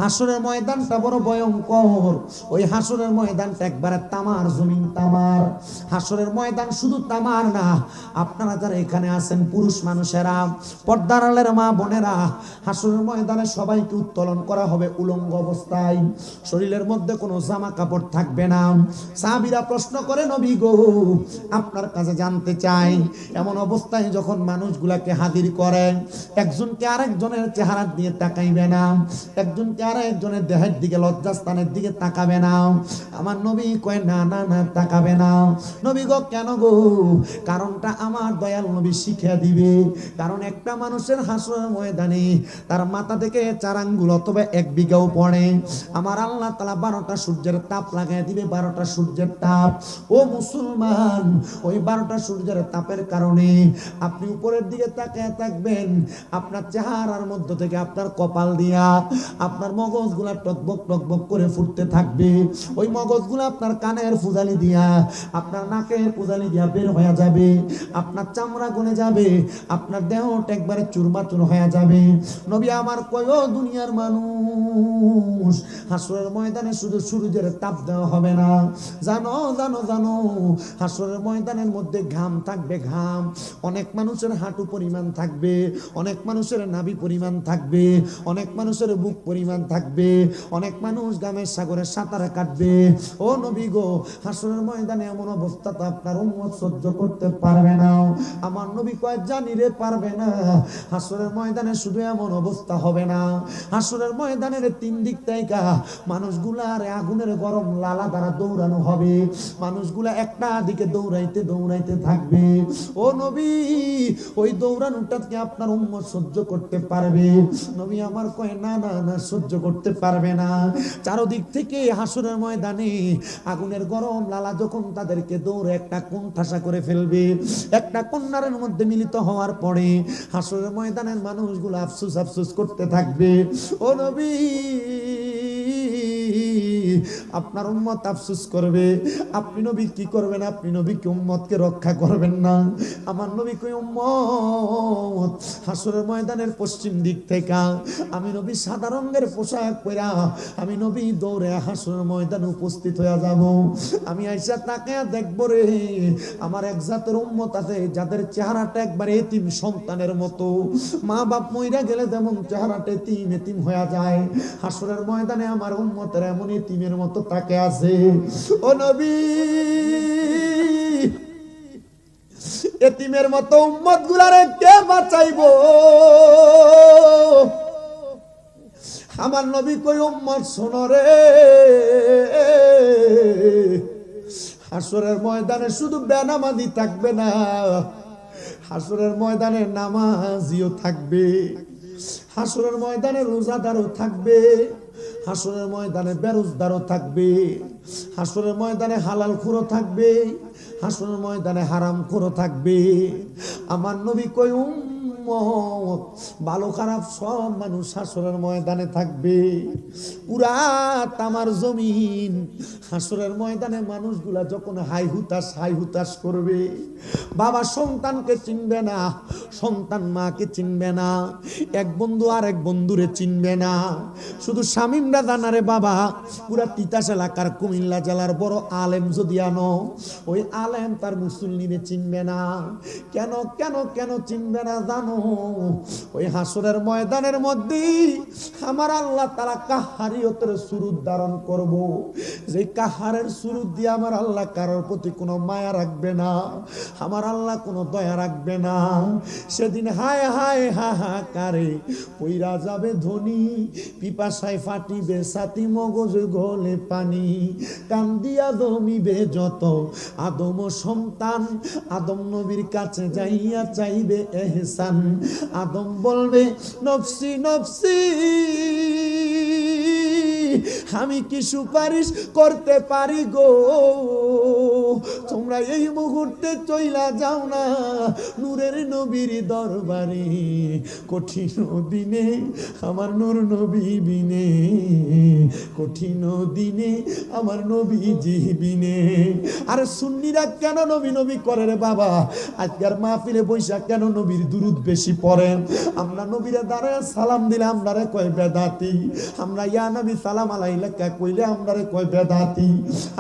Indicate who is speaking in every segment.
Speaker 1: হাসরের ময়দানটা বড় ভয়ঙ্কর। ওই হাসরের ময়দানটা একবারে তামার জমিন, তামার। হাসরের ময়দান শুধু তামার না, আপনারা যারা এখানে আছেন পুরুষ মানুষেরা, পর্দার আড়ালের মা বোনেরা, হাসরের ময়দানে সবাইকে উত্তোলন করা হবে উলঙ্গ অবস্থায়, শরীরের মধ্যে কোনো জামা কাপড় থাকবে না। সাহাবীরা প্রশ্ন করে, নবী গো, আপনার কাছে জানতে চাই, এমন অবস্থায় যখন মানুষগুলাকে হাজির করে, একজনকে আরেকজনের চেহারা দিয়ে তাকাইবে না, একজনকে আরেকজনের দেহের দিকে, লজ্জাস্থানের দিকে তাকাবে না। আমার নবী কয়, না না না, তাকাবে না। নবী গো, কেন গো? কারণটা আমার দয়াল নবী শিখিয়ে দিবে। কারণ একটা মানুষের হাসরের ময়দানে তার মাথা থেকে 4 আঙ্গুল অথবা 1 বিঘাও পড়ে, আমার আল্লাহ তাআলা 12টা সূর্যের তাপ লাগাই দিবে, 12টা সূর্যের তাপ। ও মুসলমান, ওই 12টা সূর্যের তাপের কারণে আপনি উপরের দিকে তাকিয়ে থাকবেন, আপনার চেহারার মধ্য থেকে, আপনার কপাল দিয়া আপনার মগজগুলা টকবক টকবক করে ফুটতে থাকবে। ওই মগজগুলা আপনার কানের ফুজালি দিয়া, আপনার নাকের ফুজালি দিয়া বের হয়ে যাবে, আপনার চামড়া গলে যাবে, আপনার দেহটা একবারে চুরমাচুর হয়ে যাবে। নবী আমার কয়, ও দুনিয়ার মানুষ, হাসরের ময়দানে শুধু সূর্যের তাপ দেওয়া হবে না, জানো জানো জানো, হাসরের ময়দানের মধ্যে ঘাম থাকবে, ঘাম। অনেক মানুষের হাঁটু পরিমাণ থাকবে, অনেক মানুষের নাভি পরিমাণ থাকবে, অনেক মানুষের বুক পরিমাণ থাকবে, অনেক মানুষ গামের সাগরে সাঁতার কাটবে। ও নবী গো, হাসরের ময়দানে এমন অবস্থা তো আপনার উম্মত সহ্য করতে পারবে না। আমার নবী কয়, জানি রে, পারবে না। হাসরের ময়দানে শুধু এমন অবস্থা হবে না, হাসরের ময়দানের 3 দিক থেকে মানুষগুলার আগুনের গরম লালা দ্বারা দৌড়ানো হবে, মানুষগুলা একটা দিকে দৌড়াইতে দৌড়াইতে থাকবে। ও নবী, ওই দৌড়ানোটাকে আপনার উম্মত সহ্য করতে পারবে? নবী আমার কয়, না না না, সহ্য করতে পারবে না। চারদিক থেকে হাসরের ময়দানে আগুনের গরম লালা যখন তাদেরকে দৌড়ে একটা কোণঠাসা করে ফেলবে, একটা কন্যারের মধ্যে মিলিত হওয়ার পরে হাসরের ময়দানের মানুষগুলো আফসোস আফসোস করতে থাকবে। ও নবী, আপনার উম্মত আফসোস করবে। আপনি নবী কি করবেন? আপনি নবী কি উম্মতকে রক্ষা করবেন না? আমার নবী কই, উম্মত, হাসরের ময়দানের পশ্চিম দিক থেকে আমি নবী সাদা রঙের পোশাক পরা, আমি নবী দৌড়ে হাসরের ময়দানে উপস্থিত হয়ে যাব। আমি আইসা তাকে দেখব রে, আমার এক জাতের উম্মত আছে যাদের চেহারাটা একবার এতিম সন্তানের মতো, মা বাপ মইরা গেলে যেমন চেহারাটা এতিম এতিম হয়ে যায়, হাসরের ময়দানে আমার উম্মতের এমন এতিমের মতো তাকে আছে। ও নবী, এতিমের মতো উম্মত গুলারে কে বাঁচাইবো? আমার নবী কই, উম্মত শোনো রে, হাসরের ময়দানে শুধু বেনামাজি থাকবে না, হাসরের ময়দানে নামাজিও থাকবে, হাসরের ময়দানে রোজাদারও থাকবে, হাসরের ময়দানে বেরোজদারও থাকবে, হাসরের ময়দানে হালাল খুরও থাকবে, হাসরের ময়দানে হারাম খুরও থাকবে। আমার নবী কই, ভালো খারাপ সব মানুষ হাসরের ময়দানে থাকবে। পুরা তামার জমিন হাসরের ময়দানে মানুষগুলা যখন হাই হুতাশ করবে, বাবা সন্তানকে চিনবে না, সন্তান মাকে চিনবে না, এক বন্ধু আর এক বন্ধুরে চিনবে না। শুধু শামীমরা জানারে বাবা, পুরা তিতাস এলাকার কুমিল্লা জেলার বড় আলেম যদি আনো, ওই আলেম তার মুসল্লিরে চিনবে না। কেন কেন কেন চিনবে না জানো? ওই হাসরের ময়দানের মধ্যে আমার আল্লাহ তাআলা কাহারিয়তের সুরুত ধারণ করব, যে কাহারের সুরুত দিয়ে আমার আল্লাহ কারোর প্রতি কোনো মায়া রাখবে না, আমার আল্লাহ কোনো দয়া রাখবে না। সেদিন হায় হায় হাহাকারে পইরা যাবে ধনী, পিপাসায় ফাটিবে ছাতি, মগজ গলে পানি, কান্দিয়া দমিবে যত আদম সন্তান, আদম নবীর কাছে যাইয়া চাইবে এহসান, আদম বলবে নফসি নফসি, আমি কি সুপারিশ করতে পারি গো? তোমরা এই মুহূর্তে চইলা যাও না নূরের নবীর দরবারে, কঠিন দিনে আমার নূর নবী বিনে কঠিন দিনে আমার নবীজি বিনে। আর সুন্নিরা কেন নবী নবী করে রে বাবা? আজকের মাহফিলে বৈশা কেন নবীর দুরূদ বেশি পড়েন? আমরা নবীরে দাঁড়ায় সালাম দিলে আমরারে কয় বেদাতি, আমরা ইয়া নবী সালাম আলাইকা কইলে আমরারে কয় বেদাতি,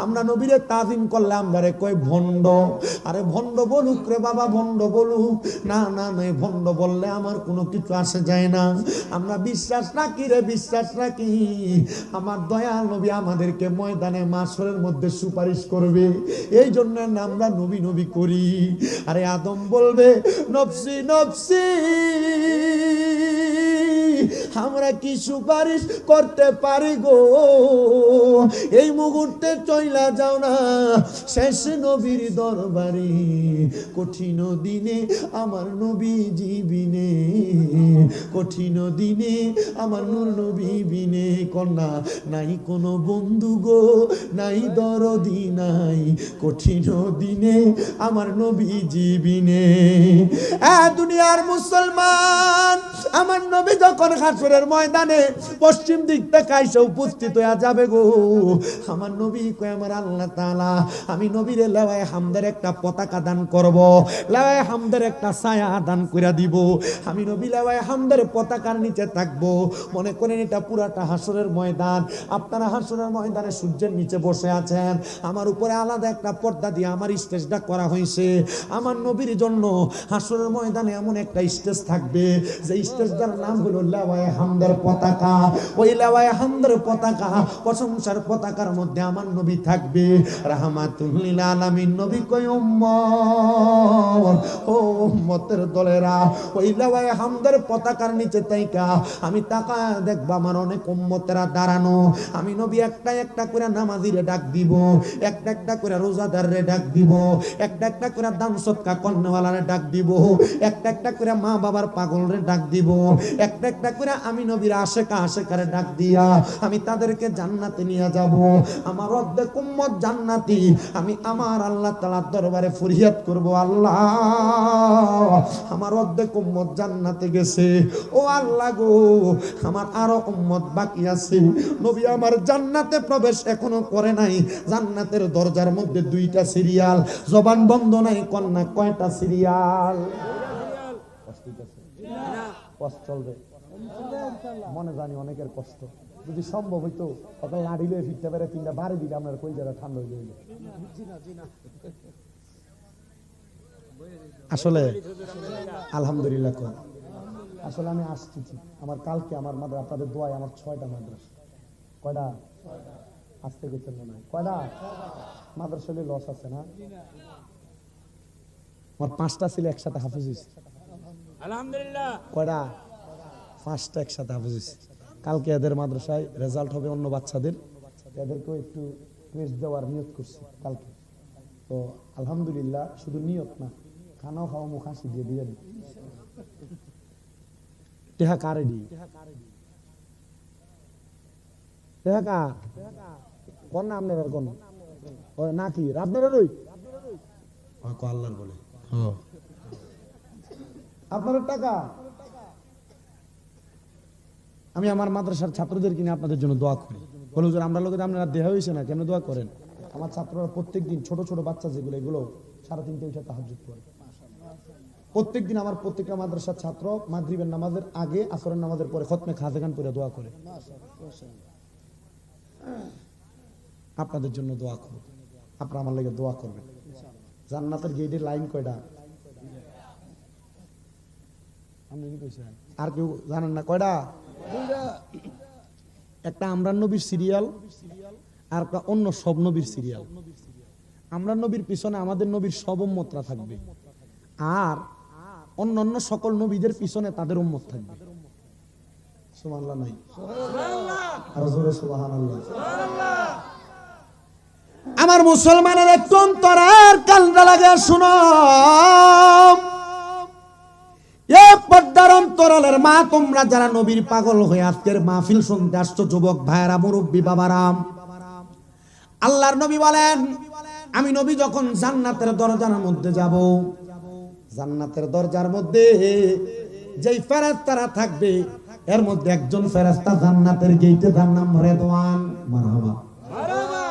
Speaker 1: আমরা নবীরে তাজিম করলে আমরারে কয় ভণ্ড। আরে ভণ্ড বলুক রে বাবা, ভণ্ড বলুক, না না নয়, ভণ্ড বললে আমার কোনো কিছু আসে যায় না। আমরা বিশ্বাস রাখি রে, বিশ্বাস রাখি আমার দয়াল নবী আমাদেরকে ময়দানে মাশরের মধ্যে সুপারিশ করবে, এই জন্য আমরা নবী নবী করি। আরে আদম বলবে নফসি নফসি, আমরা কি সুপারিশ করতে পারি গো? এই মুহূর্তে চইলা যাও না শেষ নবীর দরবারে, কঠিন দিনে আমার নবীজি বিনে, কঠিন দিনে আমার নূর নবী বিনে। কন্যা নাই কোনো বন্ধু গো, নাই দরদি নাই, কঠিন দিনে আমার নবীজি বিনে। দুনিয়ার মুসলমান, আমার নবী যখন হাসরের ময়দানে পশ্চিম দিক থেকে আইসা উপস্থিত হয়ে যাবে গো, আমার নবী কয় আমার আল্লাহ তাআলা আমি নবীরে লাওয়ায়ে হামদের একটা পতাকা দান করব, লাওয়ায়ে হামদের একটা ছায়া দান কইরা দিব। আমি নবী লাওয়ায়ে হামদের পতাকার নিচে থাকবো। মনে করেন এটা পুরাটা হাসরের ময়দান, আপনারা হাসরের ময়দানে সূর্যের নিচে বসে আছেন, আমার উপরে আলাদা একটা পর্দা দিয়ে আমার স্টেজটা করা হয়েছে। আমার নবীর জন্য হাসরের ময়দানে এমন একটা স্টেজ থাকবে যে স্টেজটার নাম হলো লাওয়ায়ে হামদের পতাকা। ওই লাওয়ায়ে হামদের পতাকা, প্রশংসার পতাকার মধ্যে আমার নবী থাকবে। রাহমাতুল লিল আলামিন নবী কয় উম্মত, ও উম্মতের দলেরা, ওই লাওয়ায়ে হামদের পতাকার নিচে তাইকা আমি তাকায় দেখব আমার অনেক উম্মতেরা দাঁড়ানো। আমি নবী একটা একটা করে নামাজিরে ডাক দিব, একটা একটা করে রোজাদাররে ডাক দিব, একটা একটা করে দান সদকা কর্ণওয়ালারে ডাক দিব, একটা একটা করে মা বাবার পাগলরে ডাক দিব, একটা একটা করে আমি নবীর আশেকা আশেকারে ডাক দিয়া আমি তাদেরকে জান্নাতে নিয়ে যাব। আমার অর্ধেক উম্মত জান্নাতি, আমি আমার আল্লাহ তাআলার দরবারে ফরিয়াদ করব, আল্লাহ আমার অর্ধেক উম্মত জান্নাতে গেছে, ও আল্লাহ গো আমার আরো উম্মত বাকি আছে। নবী আমার জান্নাতে প্রবেশ এখনো করে নাই। জান্নাতের দরজার মধ্যে দুইটা সিরিয়াল, জবান বন্ধ নাই। কন্যা কয়টা সিরিয়াল? কষ্ট চলবে মনে জানি অনেকের কষ্ট। যদি সম্ভব হইতো একটা লাড়ি লয়ে ফিরতে পারে, তিনটা বাড়ি দিলে আপনার কই যারা ঠান্ডা হয়ে যাবে। আসলে আলহামদুলিল্লাহ, আসলে আমি আসতেছি। আমার কালকে আমার মাদ্রাসা, আপনাদের দোয়ায় আমার 6টা মাদ্রাসা। কয়টা? আসতে গেছেন মনে হয়। কয়টা মাদ্রাসা লস আছে না? আমার 5টা ছিল একসাথে হাফেজ হয়েছে, আলহামদুলিল্লাহ। কয়টা? 5টা একসাথে হাফেজ হয়েছে। কালকে এদের মাদ্রাসায় রেজাল্ট হবে, অন্য বাচ্চাদের, এদেরকেও একটু প্রেস দেওয়ার নিয়ত করছি কালকে। তো আলহামদুলিল্লাহ, শুধু নিয়ত না, খানাও খাওয়া মুখ হাসি দিয়ে দিবেন। টেহা কারে দি? টেহা কা কোন নাম নেবার কোন ও নাকি আপনারা রই কো আল্লাহর বলে ও আপনার টাকা। আমি আমার মাদ্রাসার ছাত্রদের কিনে আপনাদের জন্য দোয়া করি। বলে হুজুর আমরা লোকের আপনারা দেহা হইছে না, কেন দোয়া করেন? আমার ছাত্ররা প্রত্যেকদিন ছোট ছোট বাচ্চা যেগুলো, এগুলো 3:30 উঠে তাহাজ্জুদ পড়ে প্রত্যেকদিন। আমার প্রত্যেকটা মাদ্রাসার ছাত্র মাগরিবের নামাজের আগে, আসরের নামাজের পরে খতমে খাজেগান পড়ে দোয়া করে। আপনাদের জন্য দোয়া করব, আপনারা আমার লাগি দোয়া করবেন। জান্নাতের গেটের লাইন কয়টা? আর কেউ জানেন না? কয়টা? একটা আমরান নবীর সিরিয়াল, আর একটা অন্য সব নবীর সিরিয়াল। আমরান নবীর পিছনে আমাদের নবীর সব উম্মতরা থাকবে, আর অন্য অন্য সকল নবীদের পিছনে তাদের উম্মত থাকবে। সুবহানাল্লাহ নাই? সুবহানাল্লাহ। আর জোরে সুবহানাল্লাহ। আমার মুসলমানের একটু অন্তরের কান্না লাগে শুনো। পর্দার অন্তরালের মা, তোমরা যারা নবীর পাগল হয়ে আজকের মাহফিল শুনতে আসছো, যুবক ভাইরা, মুরব্বী বাবারাম, আল্লাহর নবী বলেন আমি নবী যখন জান্নাতের দরজার মধ্যে যাব, জান্নাতের দরজার মধ্যে যেই ফেরেশতারা থাকবে এর মধ্যে একজন ফেরেশতা জান্নাতের গেটে, তার নাম রেদওয়ান। মারহাবা।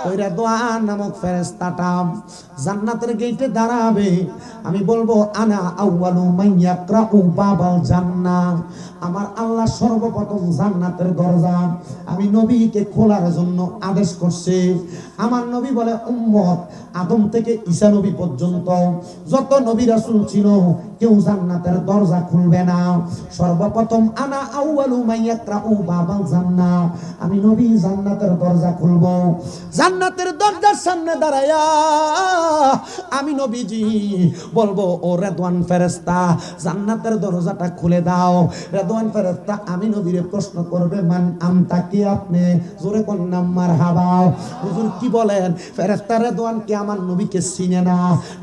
Speaker 1: ওই রেদওয়ান নামক ফেরেশতাটা জান্নাতের গেটে দাঁড়াবে। আমি বলবো আনা আউয়ালু মান ইয়াকরাউ বাবাল জান্নাহ, আমার আল্লাহ সর্বপ্রথম জান্নাতের দরজা আমি নবীকে খোলার জন্য আদেশ করছে। আমার নবী বলে উম্মত আদম থেকে ঈসা নবী পর্যন্ত যত নবী রাসূল ছিল কেউ জান্নাতের দরজা খুলবে না। সর্বপ্রথম আনা আউয়ালু মান ইয়াকরাউ বাবাল জান্নাহ, আমি নবী জান্নাতের দরজা খুলবো। জান্নাতের দরজার সামনে দাঁড়ায়া আমি নবীজি বলবো ও রেদওয়ান ফেরেশতা জান্নাতের দরজাটা খুলে দাও। রেদওয়ান ফেরেশতা আমি নবীরে প্রশ্ন করবে মান আনতা, কি আপনি? জোরে কোন নাম মারহাবা। হুজুর কি বলেন? ফেরেশতা রেদওয়ান কি আমার নবীকে চিনে না?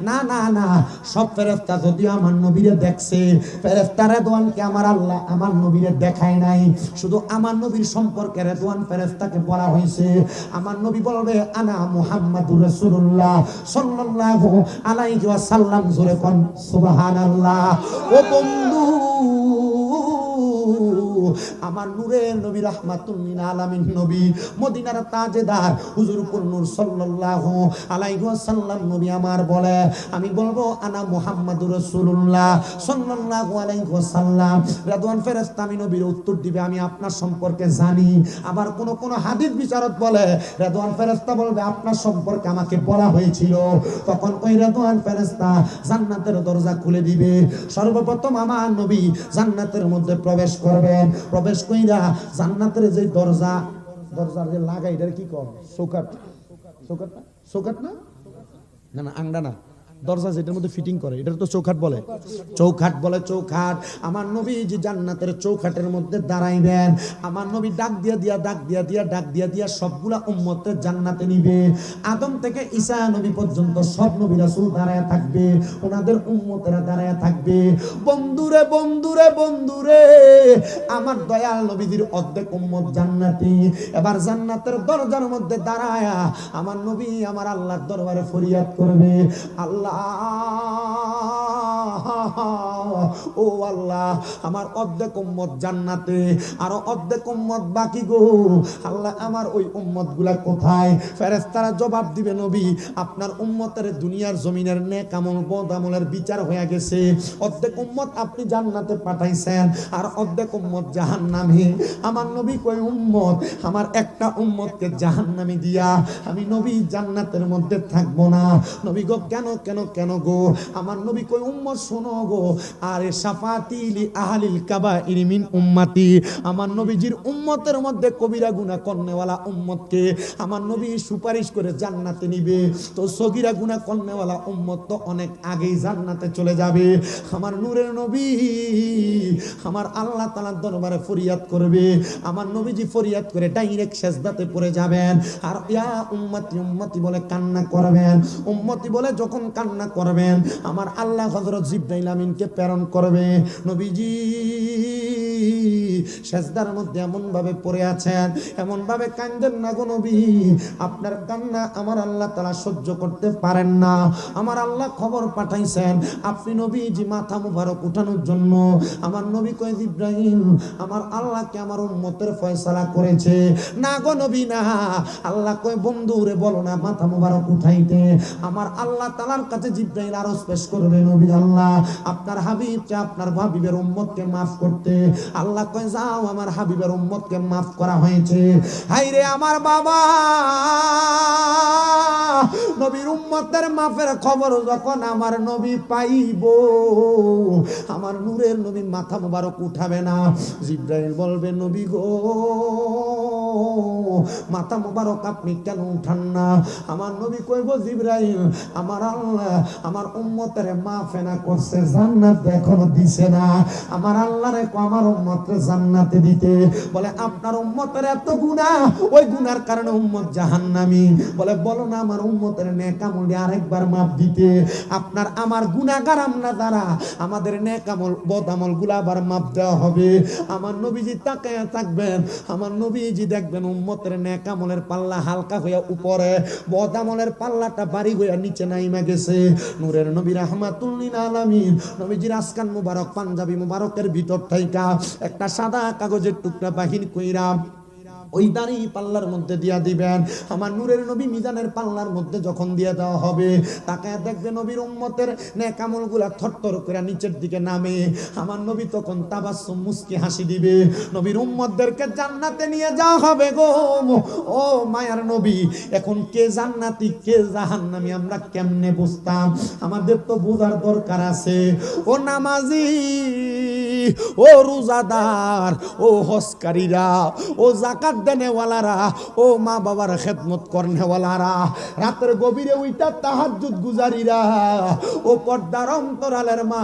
Speaker 1: না না না, সব ফেরেশতা যদিও আমার নবীরে দেখছে, ফেরেশতা রেদওয়ান কি আমার আল্লাহ আমার নবীরে দেখায় নাই। শুধু আমার নবীর সম্পর্কে রেদওয়ান ফেরেশতাকে বলা হয়েছে। আমার নবী বলবে আনা মুহাম্মাদুর রাসূলুল্লাহ সাল্লাল্লাহু আলাইহি ওয়াসাল্লাম। জোরে কোন সুবহানাল্লাহ। ও বন্ধু, আমার নূরের নবী রাহমাতুল লিল আলামিন নবী মদিনার তাজেদার হুজুর নূর সাল্লাল্লাহু আলাইহি ওয়াসাল্লাম নবী আমার বলে, আমি বলবো আনা মুহাম্মাদুর রাসূলুল্লাহ সাল্লাল্লাহু আলাইহি ওয়াসাল্লাম। রেদওয়ান ফেরেশতা আমি নবীর উত্তর দিবে আমি আপনার সম্পর্কে জানি। আবার কোন হাদিস বিচারক বলে রেদওয়ান ফেরেশতা বলবে আপনার সম্পর্কে আমাকে বলা হয়েছিল। তখন ওই রেদওয়ান ফেরেশতা জান্নাতের দরজা খুলে দিবে। সর্বপ্রথম আমার নবী জান্নাতের মধ্যে প্রবেশ করবেন। প্রবেশ কইরা জান্নাতের যে দরজার যে লাগা এটার কি কম? চৌকাট। চৌকাট না? চৌকাট না? না না, আংডা না, দরজা যেটার মধ্যে ফিটিং করে এটা তো চৌখাট বলে। চৌখাট বলে, চৌখাট। আমার নবী যে জান্নাতের চৌখাটের মধ্যে দাঁড়াইবেন। আমার নবী ডাক দিয়া সবগুলা উম্মতের জান্নাতে নিবে। আদম থেকে ঈসা নবী পর্যন্ত সব নবী রাসূল দাঁড়ায় থাকবে, ওনাদের উম্মতেরা দাঁড়ায় থাকবে। বন্ধুরে বন্ধুরে বন্ধুরে, আমার দয়াল নবীজির অর্ধেক উম্মত জান্নাতি। এবার জান্নাতের দরজার মধ্যে দাঁড়ায়া আমার নবী আমার আল্লাহর দরবারে ফরিয়াদ করবে, আল্লাহ ও আল্লাহ, আমার অর্ধেক উম্মত জান্নাতে, আরো অর্ধেক উম্মত বাকি গো। আল্লাহ আমার ওই উম্মত গুলা কোথায়? ফেরেশতারা জবাব দিবে নবী আপনার উম্মতের দুনিয়ার জমিনের নেক আমল বদ আমলের বিচার হয়ে গেছে। অর্ধেক উম্মত আপনি জান্নাতে পাঠাইছেন আর অর্ধেক উম্মত জাহান্নামে। আমার নবী কই উম্মত আমার একটা উম্মতকে জাহান্নামে দিয়া আমি নবী জান্নাতের মধ্যে থাকবো না। নবী গো কেন কেন কেন গো? আমার নবী কই উম্মত শোনো গো, আরে শাফাতি লি আহলিল কাবাইর মিন উম্মতি, আমার নবীজির উম্মতের মধ্যে কবিরা গুনাহ করনেওয়ালা উম্মতকে আমার নবী সুপারিশ করে জান্নাতে নিবে। তো সগীরা গুনাহ করনেওয়ালা উম্মত তো অনেক আগেই জান্নাতে চলে যাবে। আমার নূরের নবী আমার আল্লাহ তাআলার দরবারে ফরিয়াদ করবে। আমার নবীজি ফরিয়াদ করে ডাইরেক্ট সেজদাতে পড়ে যাবেন আর ইয়া উম্মতি উম্মতি বলে কান্না করবেন। উম্মতি বলে যখন কান্না করবেন আমার আল্লাহ হযরত জিবরাইল আমিনকে প্রেরণ করবে। নবীজি সেজদার মধ্যে এমন ভাবে পড়ে আছেন, এমন ভাবে কান্দেন না গো নবী, আপনার কান্না আমার আল্লাহ তাআলা সহ্য করতে পারেন না। আমার আল্লাহ খবর পাঠাইছেন আপনি নবীজি মাথা মুবারক উঠানোর জন্য। আমার নবী কয় জিবরাইল আমার আল্লাহকে আমার উম্মতের ফয়সালা করেছে। না গো নবী না, আল্লাহ কয় বন্ধুরে বলো না মাথা মুবারক উঠাইতে। আমার আল্লাহ তাআলার কাছে জিবরাইল আরজ পেশ করবে নবী আল্লাহ আপনার হাবিবকে আপনার হাবিবের উম্মতকে maaf করতে। আল্লাহ কয় যাও আমার হাবিবের উম্মতকে maaf করা হয়েছে। হায়রে আমার বাবা, নবীর উম্মতের মাফের খবর যখন আমার নবী পাইব আমার নূরের নবী মাথা মুবারক উঠাবে না। জিবরাইল বলবে নবী গো মাথা মুবারক আপনি কেন উঠান না? আমার নবী কইব জিবরাইল আমার আল্লাহ আমার উম্মতের মাফ না করছে, জান্নাত এখনো দিছে না। আমার আল্লাহরে কো আমার উম্মতরে জান্নাতে দিতে। বলে আপনার উম্মতের এত গুনাহ, ওই গুনার কারণে উম্মত জাহান্নামী। বলে বলো না আমার উম্মতের নেক আমল আরেকবার মাপ দিতে। আপনার আমার গুনাহগার আমরা দ্বারা আমাদের নেক আমল বদ আমল গুলা আবার মাপ দেওয়া হবে। আমার নবীজি তাকায়া থাকবেন, আমার নবীজি দেখবেন উম্মতের নেক আমলের পাল্লা হালকা হইয়া উপরে, বদ আমলের পাল্লাটা ভারী হইয়া নিচে নাইমা গেছে। নূরের নবী রাহমাতুল লিল আলামিন নবীজির আসকান মুবারক পাঞ্জাবি মুবারকের ভিতর থাইকা একটা সাদা কাগজের টুকরা বাহির কইরা ওই দাড়ি পাল্লার মধ্যে দিয়া দিবেন। আমার নূরের নবী মিজানের পাল্লার মধ্যে যখন দিয়ে দেওয়া হবে, তাকে দেখবে নবীর উম্মতের নেক আমলগুলা থরথর করে নিচের দিকে নামে। আমার নবী তখন তাবাসসুম মুস্কি হাসি দিবে। নবীর উম্মতদেরকে জান্নাতে নিয়ে যাওয়া হবে গো। ও মায়ার নবী, এখন কে জান্নাতি কে জাহান্নামী আমরা কেমনে বুঝতাম? আমাদের তো বোঝার দরকার আছে। ও নামাজি, ও রোজাদার, ও হজকারীরা, ও যাকাত দেনেওয়ালারা, ও মা বাবার খেদমত করনেওয়ালারা, রাতের গভীরে উইটা তাহাজ্জুদ গুজারিরা, ও পর্দার অন্তরালের মা,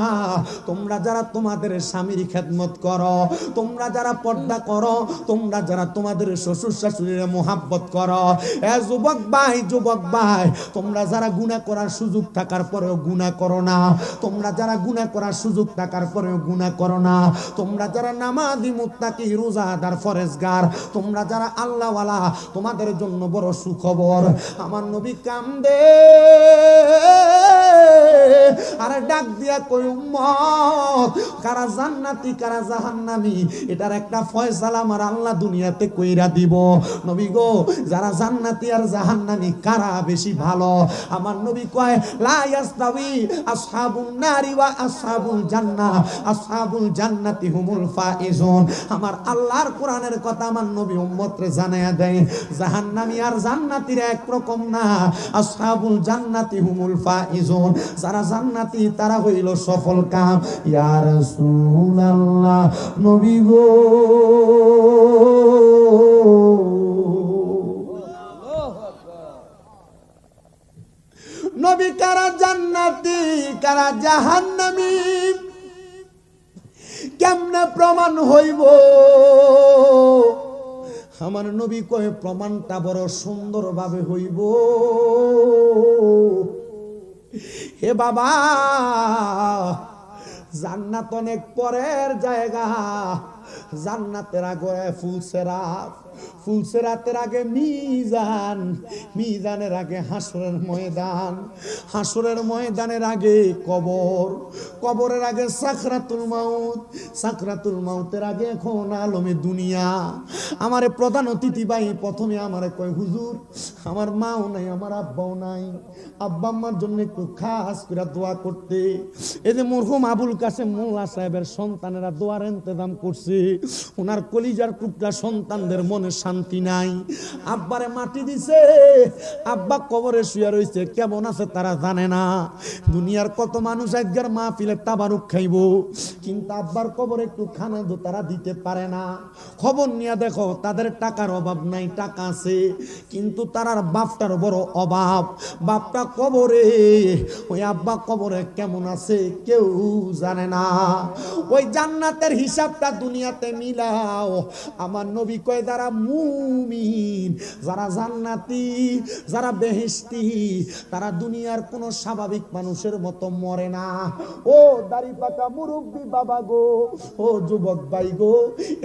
Speaker 1: তোমরা যারা তোমাদের স্বামীর খেদমত করো, তোমরা যারা পর্দা করো, তোমরা যারা তোমাদের শ্বশুর শাশুড়ির মোহাব্বত করো, এ যুবক ভাই, তোমরা যারা গুনাহ করার সুযোগ থাকার পরেও গুনাহ করো না, তোমরা যারা গুনাহ করার সুযোগ থাকার পরেও গুনাহ করো না, তোমরা যারা নামাজি মুত্তাকি রোজাদার ফরজগার, তোমরা যারা আল্লাহওয়ালা, তোমাদের জন্য বড় সুখবর। আমার নবী কান্দে আর ডাক দিয়া কই উম্মত, কারা জান্নাতি কারা জাহান্নামী এটার একটা ফয়সালা আমার আল্লাহ দুনিয়াতে কইরা দিব। নবী গো, যারা জান্নাতি আর জাহান্নামী কারা বেশি ভালো? আমার নবী কয় লা ইয়াস্তাবি আসহাবুন নারি ওয়া আসহাবুল জান্নাহ, আসহাবুল জান্নাতি হুমুল ফাইজুন। আমার আল্লাহর কোরআনের কথা আমার নবী উম্মতরে জানায়া দেয়, জাহান্নামী আর জান্নাতীরা এক রকম না, আসহাবুল জান্নাতি হুমুল ফাইজুন। যারা জান্নাতি তারা হইল সফল কাম। ইয়া রাসূলুল্লাহ, নবী গো, নবী কারা জান্নাতি কারা জাহান্নামী কেমনে প্রমাণ হইব? আমার নবী কয় প্রমাণটা বড় সুন্দর ভাবে হইব। হে বাবা, জান্নাত অনেক পরের জায়গা। জান্নাতের আগে ফুলসেরাত, ফুলসেরাতের আগে মিজান, মিজানের আগে হাসরের ময়দান, হাসরের ময়দানের আগে কবর, কবরের আগে সাকরাতুল মাউত, সাকরাতুল মাউতের আগে এখন আলমে দুনিয়া। আমারে প্রধান অতিথি ভাই প্রথমে আমারে কয়, হুজুর আমার মাও নাই, আমার আব্বাও নাই, আব্বা আম্মার জন্য একটু খাস করে দোয়া করতে। এই যে মরহুম আবুল কাসেম মোল্লা সাহেবের সন্তানেরা দোয়ার ইন্তজাম করছে, ওনার কলিজার টুকরা সন্তানদের মনে শান্তি নাই। আব্বারে মাটি দিছে, আব্বা কবরে শুয়ে রয়েছে, কেমন আছে তারা জানে না। দুনিয়ার কত মানুষ আজকের মাহফিলে তাবারুক খাইব, কিন্তু আব্বার কবরে একটু খানা দো তারা দিতে পারে না। খবর নিয়ে দেখো, তাদের টাকার অভাব নাই, টাকা আছে, কিন্তু তারার বাপটার বড় অভাব। বাপটা কবরে, ওই আব্বা কবরে কেমন আছে কেউ জানে না। ওই জান্নাতের হিসাবটা দুনিয়াতে মিলাও। আমার নবী কয় যারা মুমিন, যারা জান্নাতি, যারা বেহেশতি, তারা দুনিয়ার কোন স্বাভাবিক মানুষের মতো মরে না। ও দাড়ি পাকা মুরব্বী বাবা গো, ও যুবক ভাই গো,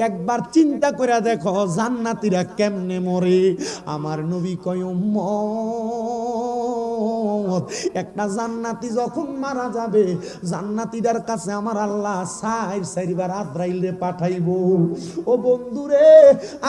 Speaker 1: একবার চিন্তা করে দেখো জান্নাতীরা কেমনে মরে। আমার নবী কয় উম্মত, একটা জান্নাতি যখন মারা যাবে, জান্নাতীদের কাছে আমার আল্লাহ চারবার আজরাইলে পাঠাইব। ও বন্ধুরে,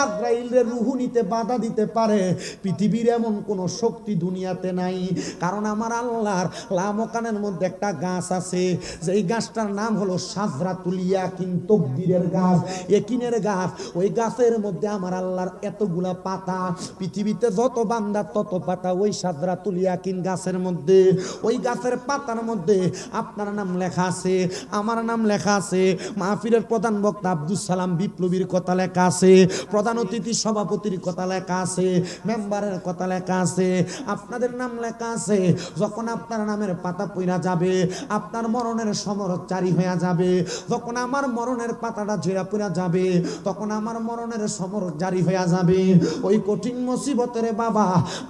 Speaker 1: আজরাইলের রূহ নিতে বাধা দিতে পারে পৃথিবীর এমন কোন শক্তি দুনিয়াতে নাই। কারণ আমার আল্লাহর লামকানের মধ্যে একটা গাছ আছে, যেই গাছটার নাম হলো সাজরাতুল ইয়াকিন, তকদিরের গাছ, ইয়াকিনের গাছ। ওই গাছের মধ্যে আমার আল্লাহর এতগুলা পাতা, পৃথিবীতে যত বান্দা তত পাতা ওই সাজরাতুল ইয়াকিন গাছের গাছের মধ্যে, ওই গাছের পাতার মধ্যে আপনার নাম লেখা আছে, আমার নাম লেখা আছে, মাহফিলের প্রধান বক্তা আব্দুল সালাম বিপ্লবীর কথা লেখা আছে, প্রধান অতিথি সভাপতির কথা লেখা আছে, মেম্বারের কথা লেখা আছে, আপনাদের নাম লেখা আছে। যখন আপনার নামের পাতা পইরা যাবে, আপনার মরণের সমর জারি হয়ে যাবে, যখন আমার মরণের পাতাটা ঝেড়া পইরা যাবে, তখন আমার মরণের সমর জারি হয়ে যাবে। ওই কঠিন মুসিবতের বাবা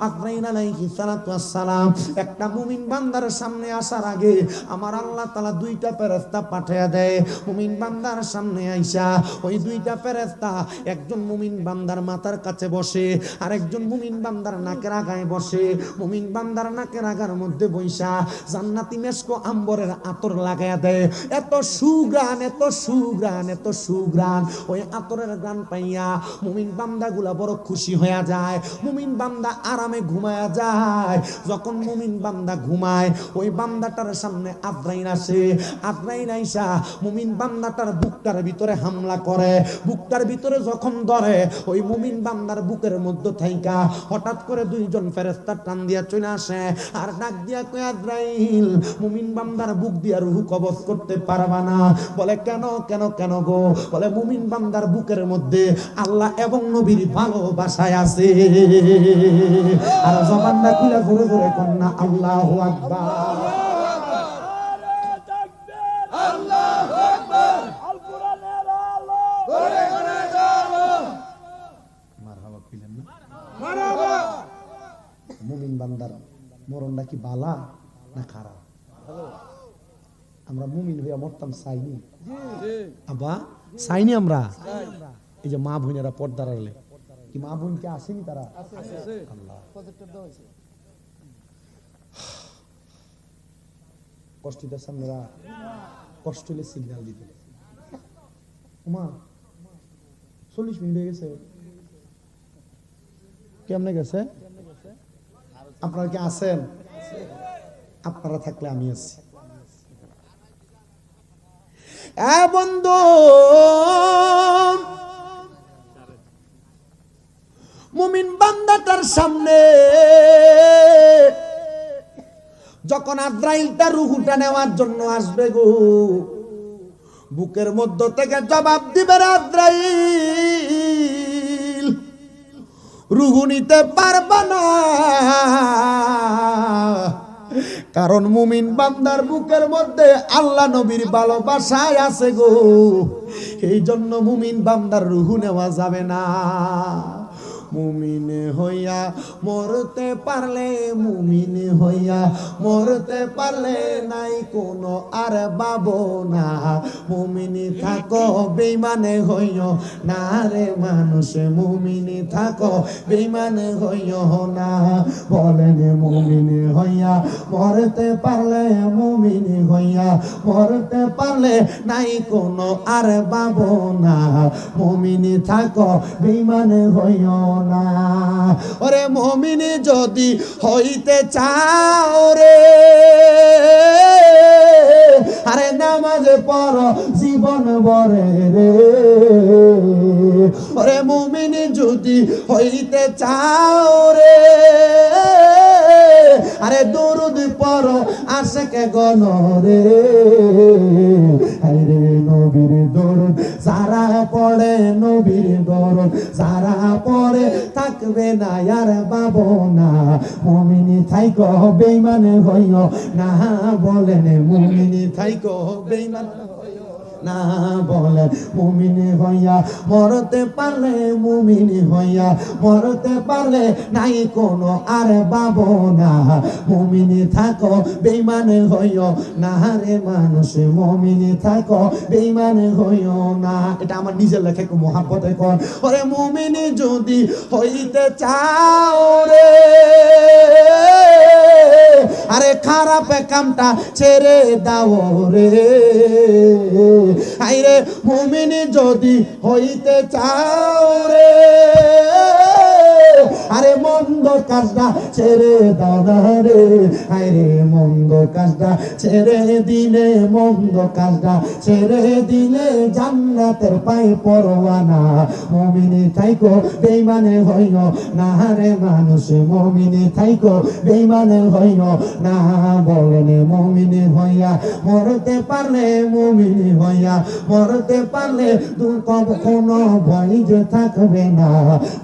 Speaker 1: আজরাইল আলাইহিস সালাতু ওয়াস সালাম একটা মুমিন বান্দার সামনে আসার আগে আমার আল্লাহ তাআলা দুইটা ফেরেশতা পাঠিয়ে দেয়। মুমিন বান্দার সামনে আইসা ওই দুইটা ফেরেশতা একজন মুমিন বান্দার মাথার কাছে বসে, আর একজন মুমিন বান্দার নাকের আগায় বসে। মুমিন বান্দার নাকের আগার মধ্যে বইসা জান্নাতি মেশক আম্বরের আতর লাগায়া দেয়। এত সুগ্রাণ, এত সুগ্রাণ, এত সুগ্রাণ। ওই আতরের গান পাইয়া মুমিন বান্দাগুলা বড় খুশি হয়ে যায়। মুমিন বান্দা আরামে ঘুমায়া যায়। যখন মুমিন বান্দা ঘুমায়, ওই বান্দাটার সামনে আজরাইল আসে। আজরাইল আইসা মুমিন বান্দাটার বুকটার ভিতরে হামলা করে। বুকটার ভিতরে যখন ধরে, ওই মুমিন বান্দার বুকের মধ্যে থাইকা হঠাৎ করে দুইজন ফেরেশতা টান দিয়া চলে আসে, আর ডাক দিয়া কয়, আজরাইল মুমিন বান্দার বুক দিয়া রূহ কবজ করতে পারবা না। বলে কেন কেন কেন গো? বলে মুমিন বান্দার বুকের মধ্যে আল্লাহ এবং নবীর ভালোবাসায় আছে। আর জবানটা খুলে ঘুরে ঘুরে কন্যা আল্লাহু আকবার। মুমিন বান্দার মরণটা কি বালা না খারাপ? আমরা মুমিন হইয়া মরতাম চাইনি, আবা চাইনি আমরা। এই যে মা বোনেরা পর্দার আড়ালে, কি মা বোন কে আসেনি তারা? আল্লাহ কষ্ট দিতেছে, আমরা কষ্ট হলে সিগন্যাল দিতে। মা 40 মিনিট হয়ে গেছে, কেমনে গেছে? আপনারা কি আছেন? আপনারা থাকলে আমি আছি। বন্ধু, মুমিন বান্দাটার সামনে যখন আজরাইলটা রূহটা নেওয়ার জন্য আসবে গো, বুকের মধ্য থেকে জবাব দিবে আজরাইল, রূহ নিতে পারবা না। কারণ মুমিন বান্দার বুকের মধ্যে আল্লাহ নবীর ভালোবাসায় আছে গো, এই জন্য মুমিন বান্দার রূহ নেওয়া যাবে না। মুমিন হইয়া মরতে পারলে, মুমিন হইয়া মরতে পারলে নাই কোনো আর ভাবনা। মুমিনি থাকো বেঈমানে হইও না রে মানুষ, মুমিনি থাকো বেঈমানে হইও না। বলেন মুমিন হইয়া মরতে পারলে, মুমিন হইয়া মরতে পারলে নাই কোনো আর ভাবনা। মুমিনি থাকো বেঈমানে হইও না। ওরে মুমিনি যদি হইতে চাও রে, আরে নামাজ পড়ো জীবন ভরে রে। ওরে মুমিনি যদি হইতে চাও রে, আরে দরুদ পড়ো আশিকে গণ রে। আরে নবীর দরুদ যারা পড়ে, নবীর দরুদ যারা পড়ে থাকবে না আর ভাবনা। মুমিনি থাইকো বেঈমান হইও না, বলেন মুমিনি থাইকো বেঈমান না। বলেন মুমিনি হইয়া মরতে পারলে, মুমিনি হইয়া মরতে পারলে নাই কোনো আর ভাবনা। মুমিনি থাকো বেঈমান হইও না রে মানুষ, মুমিনি থাকো বেঈমান হইও না। এটা আমার নিজের লেখা, একটু মহাব্বতে কর। ওরে মুমিনি যদি হইতে চাও রে, আরে খারাপ কামটা ছেড়ে দাও রে। আইরে মুমিনি যদি হইতে চাও রে, আরে মন্দ কাজটা ছেড়ে দাও না রে, আরে মন্দ কাজটা ছেড়ে দিলে, মন্দ কাজটা ছেড়ে দিলে জান্নাতের পায়ে পরোয়ানা। মুমিনি থাইকো বেঈমানে হইও না রে মানুষ, মুমিনি থাইকো বেঈমানে হইও না। বলেন মুমিনি হইয়া মরতে পারলে, মুমিনি হইয়া মরতে পারলে কোনো ভয় যে থাকবে না।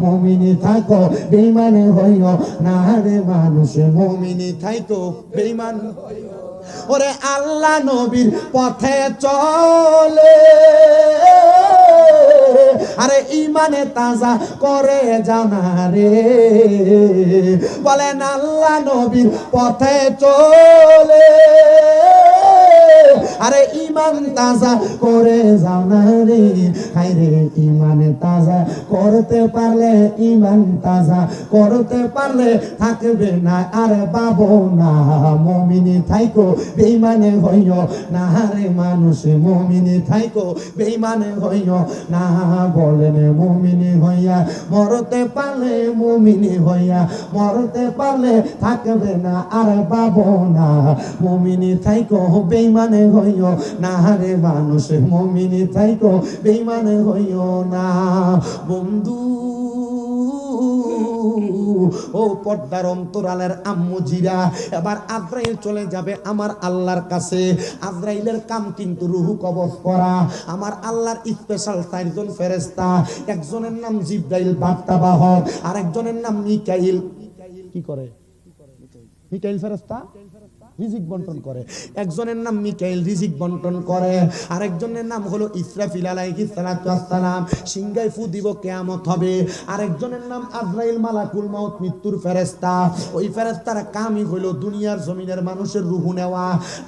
Speaker 1: মুমিনি থাকো বেঈমানে হইও না রে মানুষ, মুমিনি থাইকো বেঈমান হইও। ওরে আল্লাহ নবীর পথে চলে, আরে ইমানে তাজা করে জানা রে। বলেন আল্লাহ নবীর পথে চলে, আরে ইমান তাজা করে যাও না রে, হায়রে ইমানে তাজা করতে পারলে, ইমান তাজা করতে পারলে থাকবে না আর পাবো না। মুমিনি থাইকো বেঈমানে হইও না রে মানুষ, মুমিনি থাইকো বেঈমানে হইও না। বলেন মুমিনি হইয়া মরতে পারলে, মুমিনি হইয়া মরতে পারলে থাকবে না আর পাবো না। মুমিনি থাইকো বেঈমানে হইও না রে মানুষ, মুমিনি থাইকো বেঈমানে হইও না। বন্ধু ও পর্দার অন্তরালের আম্মু জিরা, এবার আজরাইল চলে যাবে আমার আল্লাহর কাছে। আজরাইলের কাম কিন্তু রূহ কবজ করা। আমার আল্লাহর স্পেশাল 4 জন ফেরেশতা, একজনের নাম জিবরাইল বার্তাবাহক, আর একজনের নাম মিকাইল। কি করে মিকাইল ফেরেশতা? রিজিক বন্টন করে। একজনের নাম মিকাইল, রিজিক বন্টন করে। আরেকজনের নাম হলো ইসরাফিল আলাইহিস সালাতু ওয়াস সালাম, সিংহায় ফু দিব কিয়ামত হবে। আরেকজনের নাম আজরাইল মালাকুল মাউত, মৃত্যুর ফেরেশতা। ওই ফেরেশতার কামই হলো দুনিয়ার জমিনের মানুষের রূহ নেওয়া।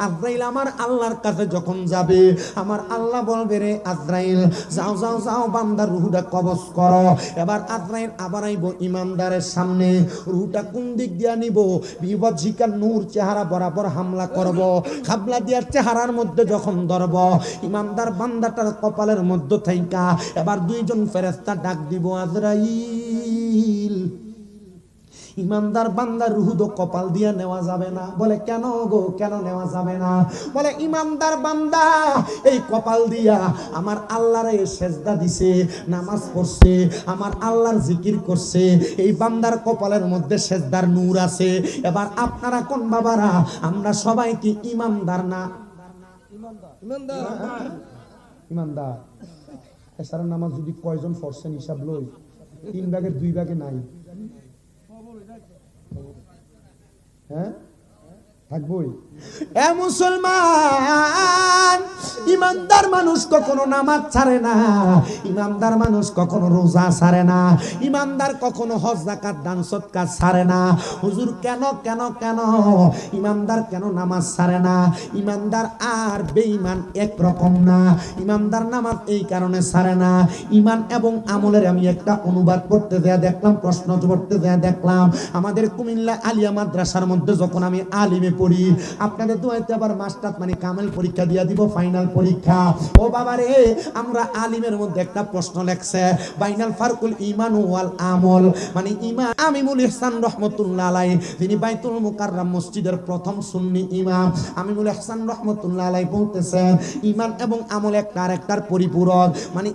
Speaker 1: আজরাইল আমার আল্লাহর কাছে যখন যাবে, আমার আল্লাহ বলবে রে আজরাইল যাও যাও যাও বান্দার রূহটা কবজ করো। এবার আজরাইল আবার আইব ইমানদারের সামনে। রূহটা কোন দিক দিয়া নিব? বিবজ্জিকার নূর চেহারা বরাবর হামলা করব। খাবলা দিয়ার চেহারার মধ্যে যখন ধরব, ইমানদার বান্দাটার কপালের মধ্যে থাইকা এবার 2 জন ফেরেশতা ডাক দিব, আজরাইল ইমানদার বান্দার রূহ তো কপাল দিয়া নেওয়া যাবে না। বলে কেন গো, কেন নেওয়া যাবে না? বলে ইমানদার বান্দা এই কপাল দিয়া আমার আল্লাহর সেজদা দিছে, নামাজ পড়ছে, আমার আল্লাহর জিকির করছে, এই বান্দার কপালের মধ্যে সেজদার নূর আছে। এবার আপনারা কোন বাবারা, আমরা সবাই কি ইমানদার না? ইমানদার ইমানদার। এছাড়া নামাজ যদি কয়জন পড়ছেন হিসাব লই, 3 ভাগের 2 ভাগে নাই। হ্যাঁ থাকবই। এ মুসলমান, ইমানদার মানুষ কখনো নামাজ ছাড়ে না, ইমানদার মানুষ কখনো রোজা ছাড়ে না, ইমানদার কখনো হজ যাকাত দান সদকা ছাড়ে না। হুজুর কেন কেন কেন ইমানদার কেন নামাজ ছাড়ে না? ইমানদার আর বেঈমান এক রকম না। ইমানদার নামাজ এই কারণে ছাড়ে না, ইমান এবং আমলের আমি একটা অনুবাদ করতে দেয়া দেখলাম, প্রশ্ন করতে দেয়া দেখলাম। আমাদের কুমিল্লা আলিয়া মাদ্রাসার মধ্যে যখন আমি আলিমে পড়ি, আপনাদের দোয়াইতে আবার মাস্টার মানে কামেল পরীক্ষা দিয়া দিব, ফাইনাল পরীক্ষা। ও বাবা রে, আমরা আলিমের মধ্যে একটা প্রশ্ন লেখছে, বাইনাল ফারকুল ঈমান ওয়াল আমল, মানে ইমাম আমিনুল ইহসান রাহমাতুল্লাহ আলাইহি, যিনি বাইতুল মুকাররম মসজিদের প্রথম সুন্নি ইমাম আমিনুল ইহসান রাহমাতুল্লাহ আলাইহি বলতেছেন, ঈমান এবং আমল একটা আরেকটার পরিপূরক। মানে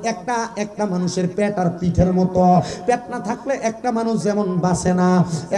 Speaker 1: একটা মানুষের পেট আর পিঠের মতো। পেট না থাকলে একটা মানুষ যেমন বাঁচে না,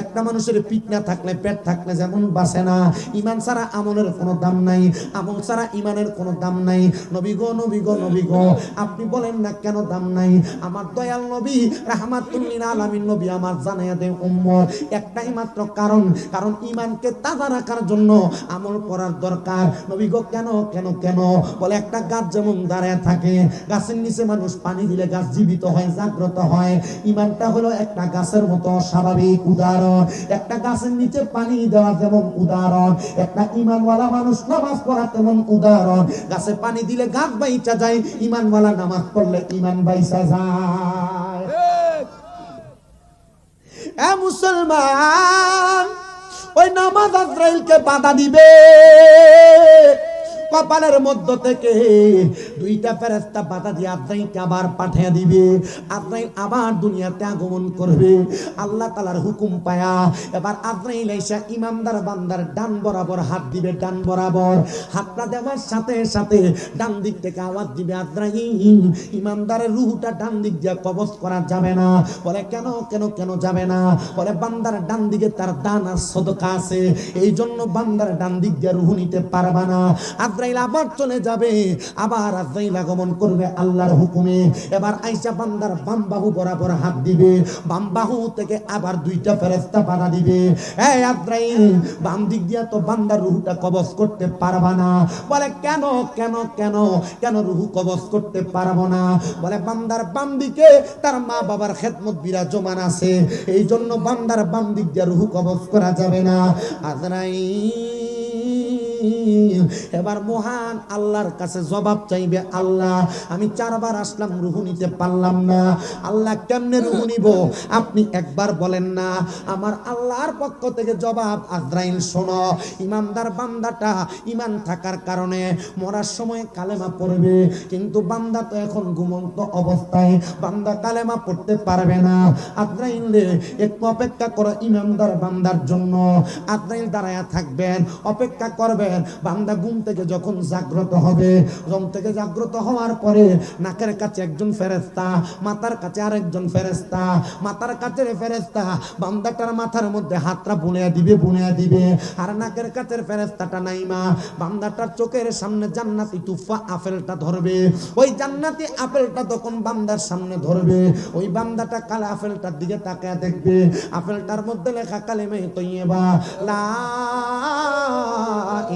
Speaker 1: একটা মানুষের পিঠ না থাকলে পেট থাকলে যেমন বাঁচে না। ঈমান ছাড়া আমলের কোনো দাম নাই, আমল ছাড়া ঈমানের কোনো দাম নাই। নবী গো নবী গো নবী গো, আপনি বলেন না কেন দাম নাই? আমার দয়াল নবী রাহমাতুল লিল আলামিন নবী আমার জানাইয়া দেন উম্মত, একটাই মাত্র কারণ, কারণ ঈমানকে তাজা রাখার জন্য আমল করার দরকার। নবী গো কেন কেন কেন? বলে একটা গাছ যেমন দাঁড়ায় থাকে, গাছের নিচে মানুষ পানি দিলে গাছ জীবিত হয়, জাগ্রত হয়। ঈমানটা হলো একটা গাছের মতো স্বাভাবিক উদাহরণ। একটা গাছের নিচে পানি দেওয়া যেমন উদাহরণ, একটা ঈমানওয়ালা মানুষ নামাজ পড়া তেমন উদাহরণ। গাছে পানি দিলে গাছ বাইচা যায়, ঈমানওয়ালা নামাজ পড়লে ঈমান বাইচা যায়। এ মুসলমান, ওই নামাজ আজরাইলকে বাধা দিবে, কপালের মধ্য থেকে দুইটা ফেরেশতা বাধা দিয়ে আজরাইলকে আবার পাঠিয়ে দিবে। আজরাইল আবার দুনিয়াতে আগমন করবে আল্লাহ তাআলার হুকুম পায়া। এবার আজরাইল এসে ইমানদার বান্দার ডান বরাবর হাত দিবে, ডান বরাবর হাতটা দেওয়ার সাথে সাথে ডান দিক থেকে আওয়াজ দিবে, আজরাইল ইমানদারের রূহটা ডান দিক দিয়ে কবজ করা যাবে না। বলে কেন কেন কেন যাবে না? বলে বান্দার ডান দিকে তার দান আর সদকা আছে, এই জন্য বান্দার ডান দিক দিয়ে রূহ নিতে পারবা না। আজরাইল আবার চলে যাবে, আবার আজরাইল আগমন করবে আল্লাহর হুকুমে। এবার আইসা বান্দার বাম বাহু বরাবর হাত দিবে, বাম বাহু থেকে আবার দুইটা ফেরেশতা বাধা দিবে। এই আজরাইল বাম দিক দিয়ে তো বান্দার রূহটা কবজ করতে পারবা না। বলে কেন কেন কেন কেন রূহ কবজ করতে পারবো না? বলে বান্দার বাম দিকে তার মা বাবার খেদমত বিরাজমান আছে, এই জন্য বান্দার বাম দিক দিয়ে রূহ কবজ করা যাবে না। আজরাইল এবার মহান আল্লাহর কাছে জবাব চাইবে, আল্লাহ আমি 4 বার আসলাম রূহ নিতে পারলাম না, আল্লাহ কেমনে রূহ নিব আপনি একবার বলেন না। আমার আল্লাহর পক্ষ থেকে জবাব, আজরাইল শোনো, ইমানদার বান্দাটা ইমান থাকার কারণে মরার সময় কালেমা পড়বে, কিন্তু বান্দা তো এখন ঘুমন্ত অবস্থায়, বান্দা কালেমা পড়তে পারবে না। আজরাইল একটু অপেক্ষা করো ইমানদার বান্দার জন্য। আজরাইল দাঁড়ায়া থাকবেন, অপেক্ষা করবেন। বান্দা ঘুম থেকে যখন জাগ্রত হবে, ঘুম থেকে জাগ্রত হওয়ার পরে নাকের কাছে একজন ফেরেশতা, মাথার কাছে আরেকজন ফেরেশতা। মাথার কাছে ফেরেশতা বান্দাটার মাথার মধ্যে হাতটা বুনিয়া দিবে, আর নাকের কাছের ফেরেশতাটা নাইমা বান্দাটার চোখের সামনে জান্নাতি তুফা আপেলটা ধরবে। ওই জান্নাতি আপেলটা তখন বান্দার সামনে ধরবে, ওই বান্দাটা কালে আপেলটার দিকে তাকায় দেখবে, আপেলটার মধ্যে লেখা কালেমে তৈয়বা লা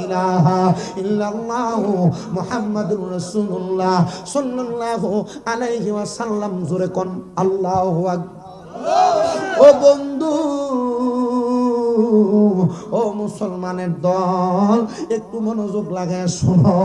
Speaker 1: ইলাহা ইল্লাল্লাহু মুহাম্মাদুর রাসূলুল্লাহ সাল্লাল্লাহু আলাইহি ওয়াসাল্লাম। জোরে কোন আল্লাহু আকবার। ও বন্ধু, ও মুসলমানের দল, একটু মনোযোগ লাগায় শোনো।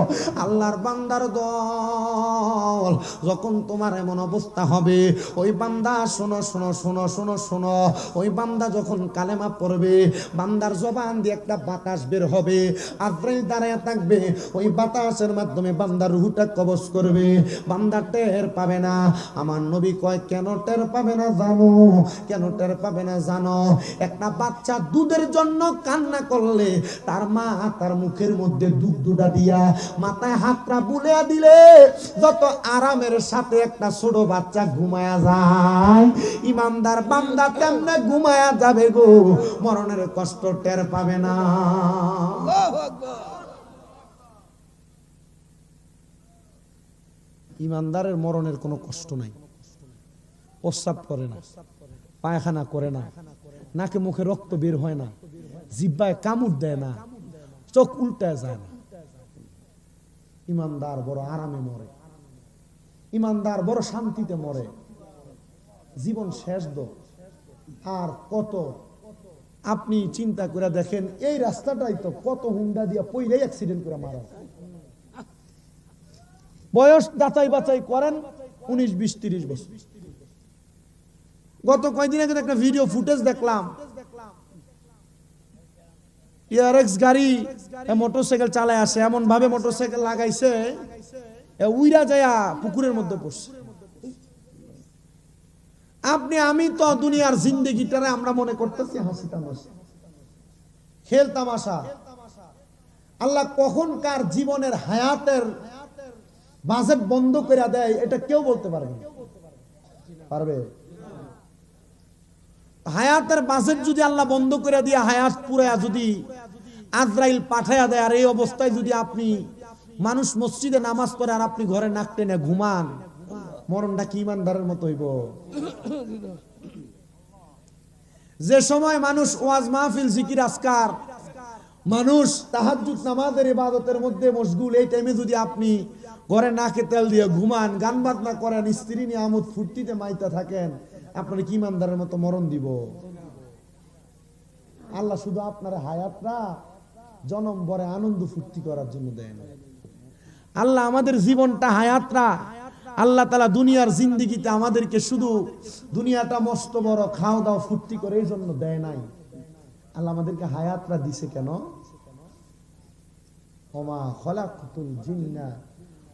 Speaker 1: আল্লাহর বান্দার দল, যখন তোমার এমন অবস্থা হবে, ওই বান্দা শোনো শোনো শোনো শোনো শোনো, ওই বান্দা যখন কালেমা পড়বে, বান্দার জবান দিয়ে একটা বাতাস বের হবে, আজরাইল দাঁড়ায় থাকবে, ওই বাতাসের মাধ্যমে বান্দার রূহটা কবজ করবে। বান্দা টের পাবে না। আমার নবী কয় কেন টের পাবে না জানো? কেন টের পাবে না জানো? একটা বাচ্চা দুধের জন্য কান্না করলে তার মা তার মুখের মধ্যে দুধটা দিয়া মাথায় হাতটা বুলিয়ে দিলে যত আরামের সাথে একটা ছোট বাচ্চা ঘুমায়া যায়, ইমানদার বান্দা তেমনে ঘুমায়া যাবে গো, মরণের কষ্ট টের পাবে না। ইমানদারের মরণের কোনো কষ্ট নাই। প্রস্রাব করে না, পায়খানা করে না, নাকে মুখে রক্ত বের হয় না, জিহ্বায় কামড় দেয় না, চোখ উল্টায় যায় না। ইমানদার বড় আরামে মরে, ইমানদার বড় শান্তিতে মরে। জীবন শেষ দো আর কত। আপনি চিন্তা করে দেখেন, এই রাস্তাটাই তো কত হুন্ডা দিয়া পইলেই অ্যাক্সিডেন্ট করে মারা যায়। বয়স যাচাই বাছাই করেন 19, 20, 30 বছর। গত কয়েকদিন আগে একটা ভিডিও ফুটেজ দেখলাম, ইয়ারেক্স গাড়ি মোটরসাইকেল চালায় আসে, এমন ভাবে মোটরসাইকেল লাগাইছে উইরা যায়া পুকুরের মধ্যে পড়ছে। আপনি আমি তো দুনিয়ার জিন্দেগিটারে আমরা মনে করতেছি হাসি তামাশা, খেল তামাশা। আল্লাহ কখনকার জীবনের হায়াতের বাজেট বন্ধ করে দেয় এটা কেউ বলতে পারবে না। পারবে? হায়াতের বাজেট যদি আল্লাহ বন্ধ করে দিয়ে হায়াত পুরায়া যদি আজরাইল পাঠায়া দেয়, আর এই অবস্থায় যদি আপনি মানুষ মসজিদে নামাজ পড়ে আর আপনি ঘরে নাক টেনে ঘুমান, মরণটা কি ইমানদারের মতো হইব? যে সময় মানুষ ওয়াজ মাহফিল জিকির আজকার, মানুষ তাহাজ্জুদ নামাজের ইবাদতের মধ্যে মশগুল, এই টাইমে যদি আপনি ঘরে নাকে তেল দিয়ে ঘুমান, গান বাজনা করেন, স্ত্রী নিয়ে আমোদ ফুর্তিতে মাইতে থাকেন, আপনার কি ইমানদারের মতো মরণ দিব? আল্লাহ শুধু আপনার হায়াতটা জনম ভরে আনন্দ ফুর্তি করার জন্য দেয় না। আল্লাহ আমাদের জীবনটা হায়াতটা আল্লাহ তাআলা দুনিয়ার জিন্দেগিতে আমাদেরকে শুধু দুনিয়াটা মস্ত বড় খাও দাও ফুর্তি করে এই জন্য দেয় নাই। আল্লাহ আমাদেরকে হায়াতটা দিছে কেন? ওমা খলাকতুল জিন্না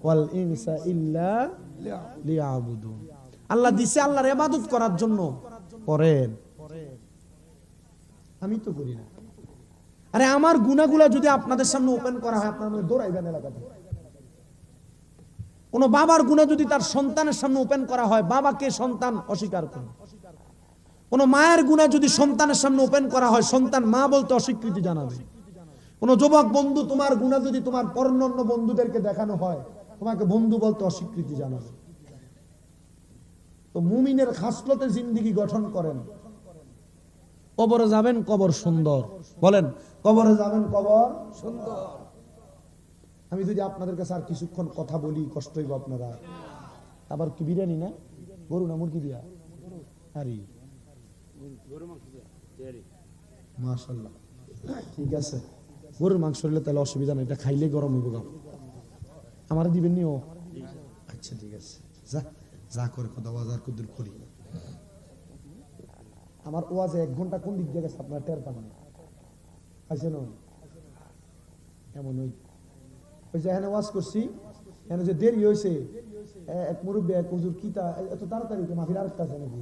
Speaker 1: ওয়াল ইনসা ইল্লা লিয়াবুদুন। আল্লাহ দিছে আল্লাহর ইবাদত করার জন্য, করেন। আমি তো করি না। আরে আমার গুনাহগুলা যদি আপনাদের সামনে ওপেন করা হয়, আপনারা দৌড়াইবেন এলাকাতে। কোন বাবার গুনাহ যদি তার সন্তানের সামনে ওপেন করা হয়, বাবাকে সন্তান অস্বীকার করে। কোন মায়ের গুনাহ যদি সন্তানের সামনে ওপেন করা হয়, সন্তান মা বলতে অস্বীকৃতি জানাবে। কোন যুবক বন্ধু তোমার গুনাহ যদি তোমার পরনন্য বন্ধুদেরকে দেখানো হয়, তোমাকে বন্ধু বলতে অস্বীকৃতি জানাবে। তো মুমিনের খাসলতে জিন্দেগি গঠন করেন। কবরে যাবেন, কবর সুন্দর। বলেন, কবরে যাবেন, কবর সুন্দর। আমি যদি আপনাদের কাছে আর কিছুক্ষণ কথা বলি, কষ্ট হইব আপনারা। আবার কি বিরিয়ানি না, গরু না মুরগি দিয়া? আরে মাশাআল্লাহ, ঠিক আছে। গরুর মাংস হইলে তাহলে অসুবিধা নেই, এটা খাইলে গরম হইব। আমার দিবেন নি? ও আচ্ছা, ঠিক আছে। যা যা করে কথা বাজার কুদুর করি। আমার ওয়াজে 1 ঘন্টা কোন দিক দিয়ে গেছে আপনার টের পান না? আছে না? এমন ওই যে এখানে ওয়াজ করছি, এখানে যে দেরি হয়েছে, এক মুরব্বী এক হুজুর কিতা এত তাড়াতাড়ি মাফির আরেকটা আছে নাকি?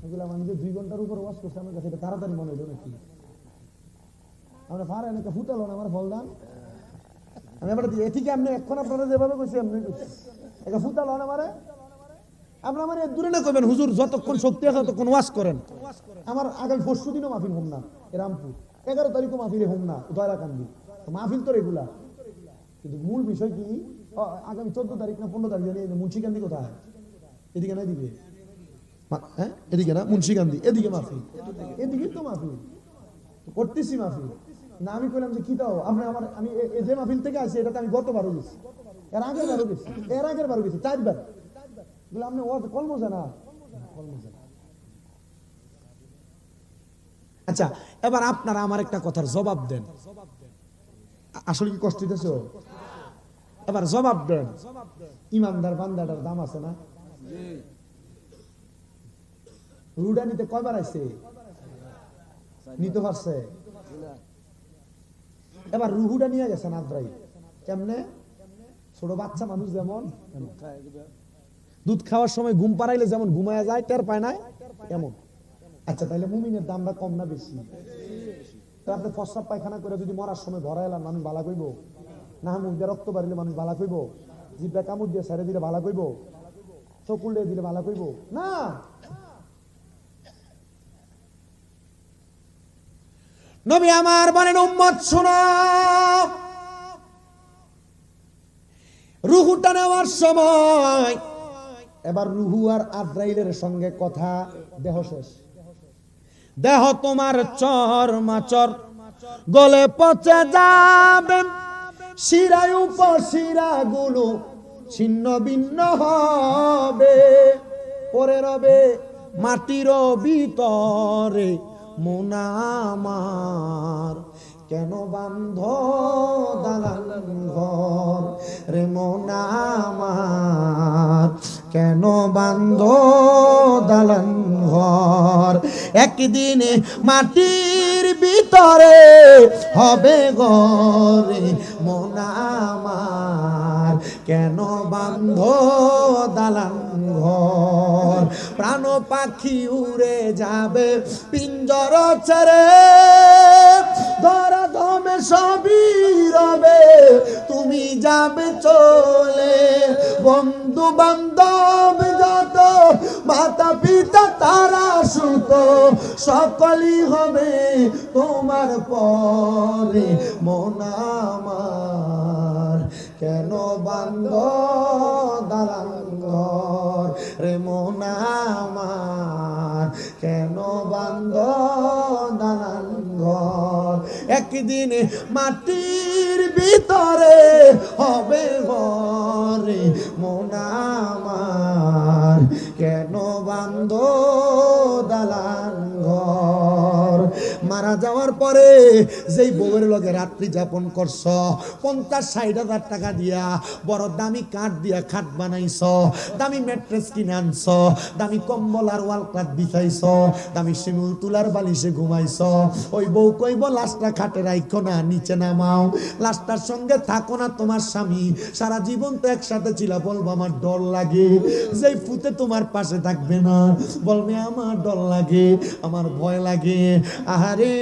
Speaker 1: এগুলো আমি যে 2 ঘন্টার উপর ওয়াজ করছি, আমার কাছে এটা তাড়াতাড়ি মনে হলো নাকি? আমরা ফার এনেকে ফুটালো না আমার ফলদান। আমি আবার এদিকে আপনি এখন আপনারা যেভাবে কইছি আপনি এটা ফুটালো না আমারে। আপনারা মানে দূরে না কইবেন, হুজুর যতক্ষণ শক্তি আছে ততক্ষণ ওয়াজ করেন। আমার আগামী 4 দিনও মাহফিল হোম না রামপুর, 11 তারিখও মাহফিলে হোম না দয়রাকান্দি। মাহফিল তো রেগুলার, কিন্তু মূল বিষয় কি আগামী 14 তারিখ না 15 তারিখ জানি মুন্সিকান্দি কোথায়? এদিকে না এদিকে? হ্যাঁ এদিকে না, মুন্সিকান্দি এদিকে মাহফিল, এদিকে তো মাহফিল করতেছি মাহফিল না। আমি কইলাম যে কি দাও আপনি আমার, আমি যে মাহফিল থেকে আসি এটাতে আমি গতবারও গেছি, এর আগের বারও গেছি, 4বার। বলে আপনি ওয়াজ কল মজা না, কল মজা না। আচ্ছা, এবার আপনারা আমার একটা কথার জবাব দেন। আসলে কি কষ্ট দিতেছ? এবার জবাব দেন, ইমানদার বান্দাটার দাম আছে না? রুডা নিতে কয়বার আইছে? নিতে পারছে? এবার রুহুটা নিয়ে গেছেন আদ্রাই। কেমনে? ছোট বাচ্চা মানুষ যেমন দুধ খাওয়ার সময় ঘুম পাড়াইলে যেমন ঘুমায়া যায়, টের পায় না, এমন। আচ্ছা, তাহলে মুমিনের দামটা কম না বেশি? আপনি প্রস্রাব পায়খানা করে যদি মরার সময় ভরা এলাম, মানুষ বালা কইব না? মুখ দিয়ে রক্ত বাড়িলে মানুষ বালা কইব? জিভটা কামড় দিয়ে ছেড়ে দিলে বালা কইব? চকুল দিয়ে দিলে বালা কইব না? নবী আমার বলেন, উম্মত শোনো, রুহুটা নেওয়ার সময় এবার রুহু আর আজরাইলের সঙ্গে কথা, দেহ শেষ। দেহ তোমার চরমাচর গলে পচে যাবে, শিরায় উপশিরাগুলো ছিন্ন ভিন্ন হবে, পরে রবে মাটির ভিতরে মন আমার। কেন বান্ধ দালান ঘর রে মন আমার, কেন বান্ধ দালান ঘর? একদিন মাটির ভিতরে হবে ঘরে মন আমার, কেন বান্ধ দালান ঘর? প্রাণ পাখি উড়ে যাবে পিঞ্জর ছেড়ে, ধরা ধমে সবই রবে, তুমি যাবে চলে। বন্ধু বান্ধব যত, মাতা পিতা তারা সুত, সকলই হবে তোমার পরে মন আমার। কেন বান্ধ দালান ঘর রে মন আমার, কেন বান্ধ দালান ঘর? একদিন মাটির ভিতরে হবে ঘরে মন আমার, কেন বান্ধ দালান ঘর? মারা যাওয়ার পরে যেই বউয়ের লগে রাত্রি যাপন করছ 50-60 হাজার টাকা দিয়া বড় দামি কাঠ দিয়া খাট বানাইছ, দামি ম্যাট্রেস কিনে আনছ, দামি কম্বল আর ওয়াল ক্লথ বিছাইছ, দামি শিমুল তুলার বালিশে ঘুমাইছ, ওই বউ কইব লাশটা খাটে রাইখো না, নিচে নামাও, লাশটার সঙ্গে থাকো না তোমার স্বামী, সারা জীবন তো একসাথে ছিল, বলবো আমার ডর লাগে। যেই ফুতে তোমার পাশে থাকবে না বলবে আমার ডর লাগে, আমার ভয় লাগে। আহারে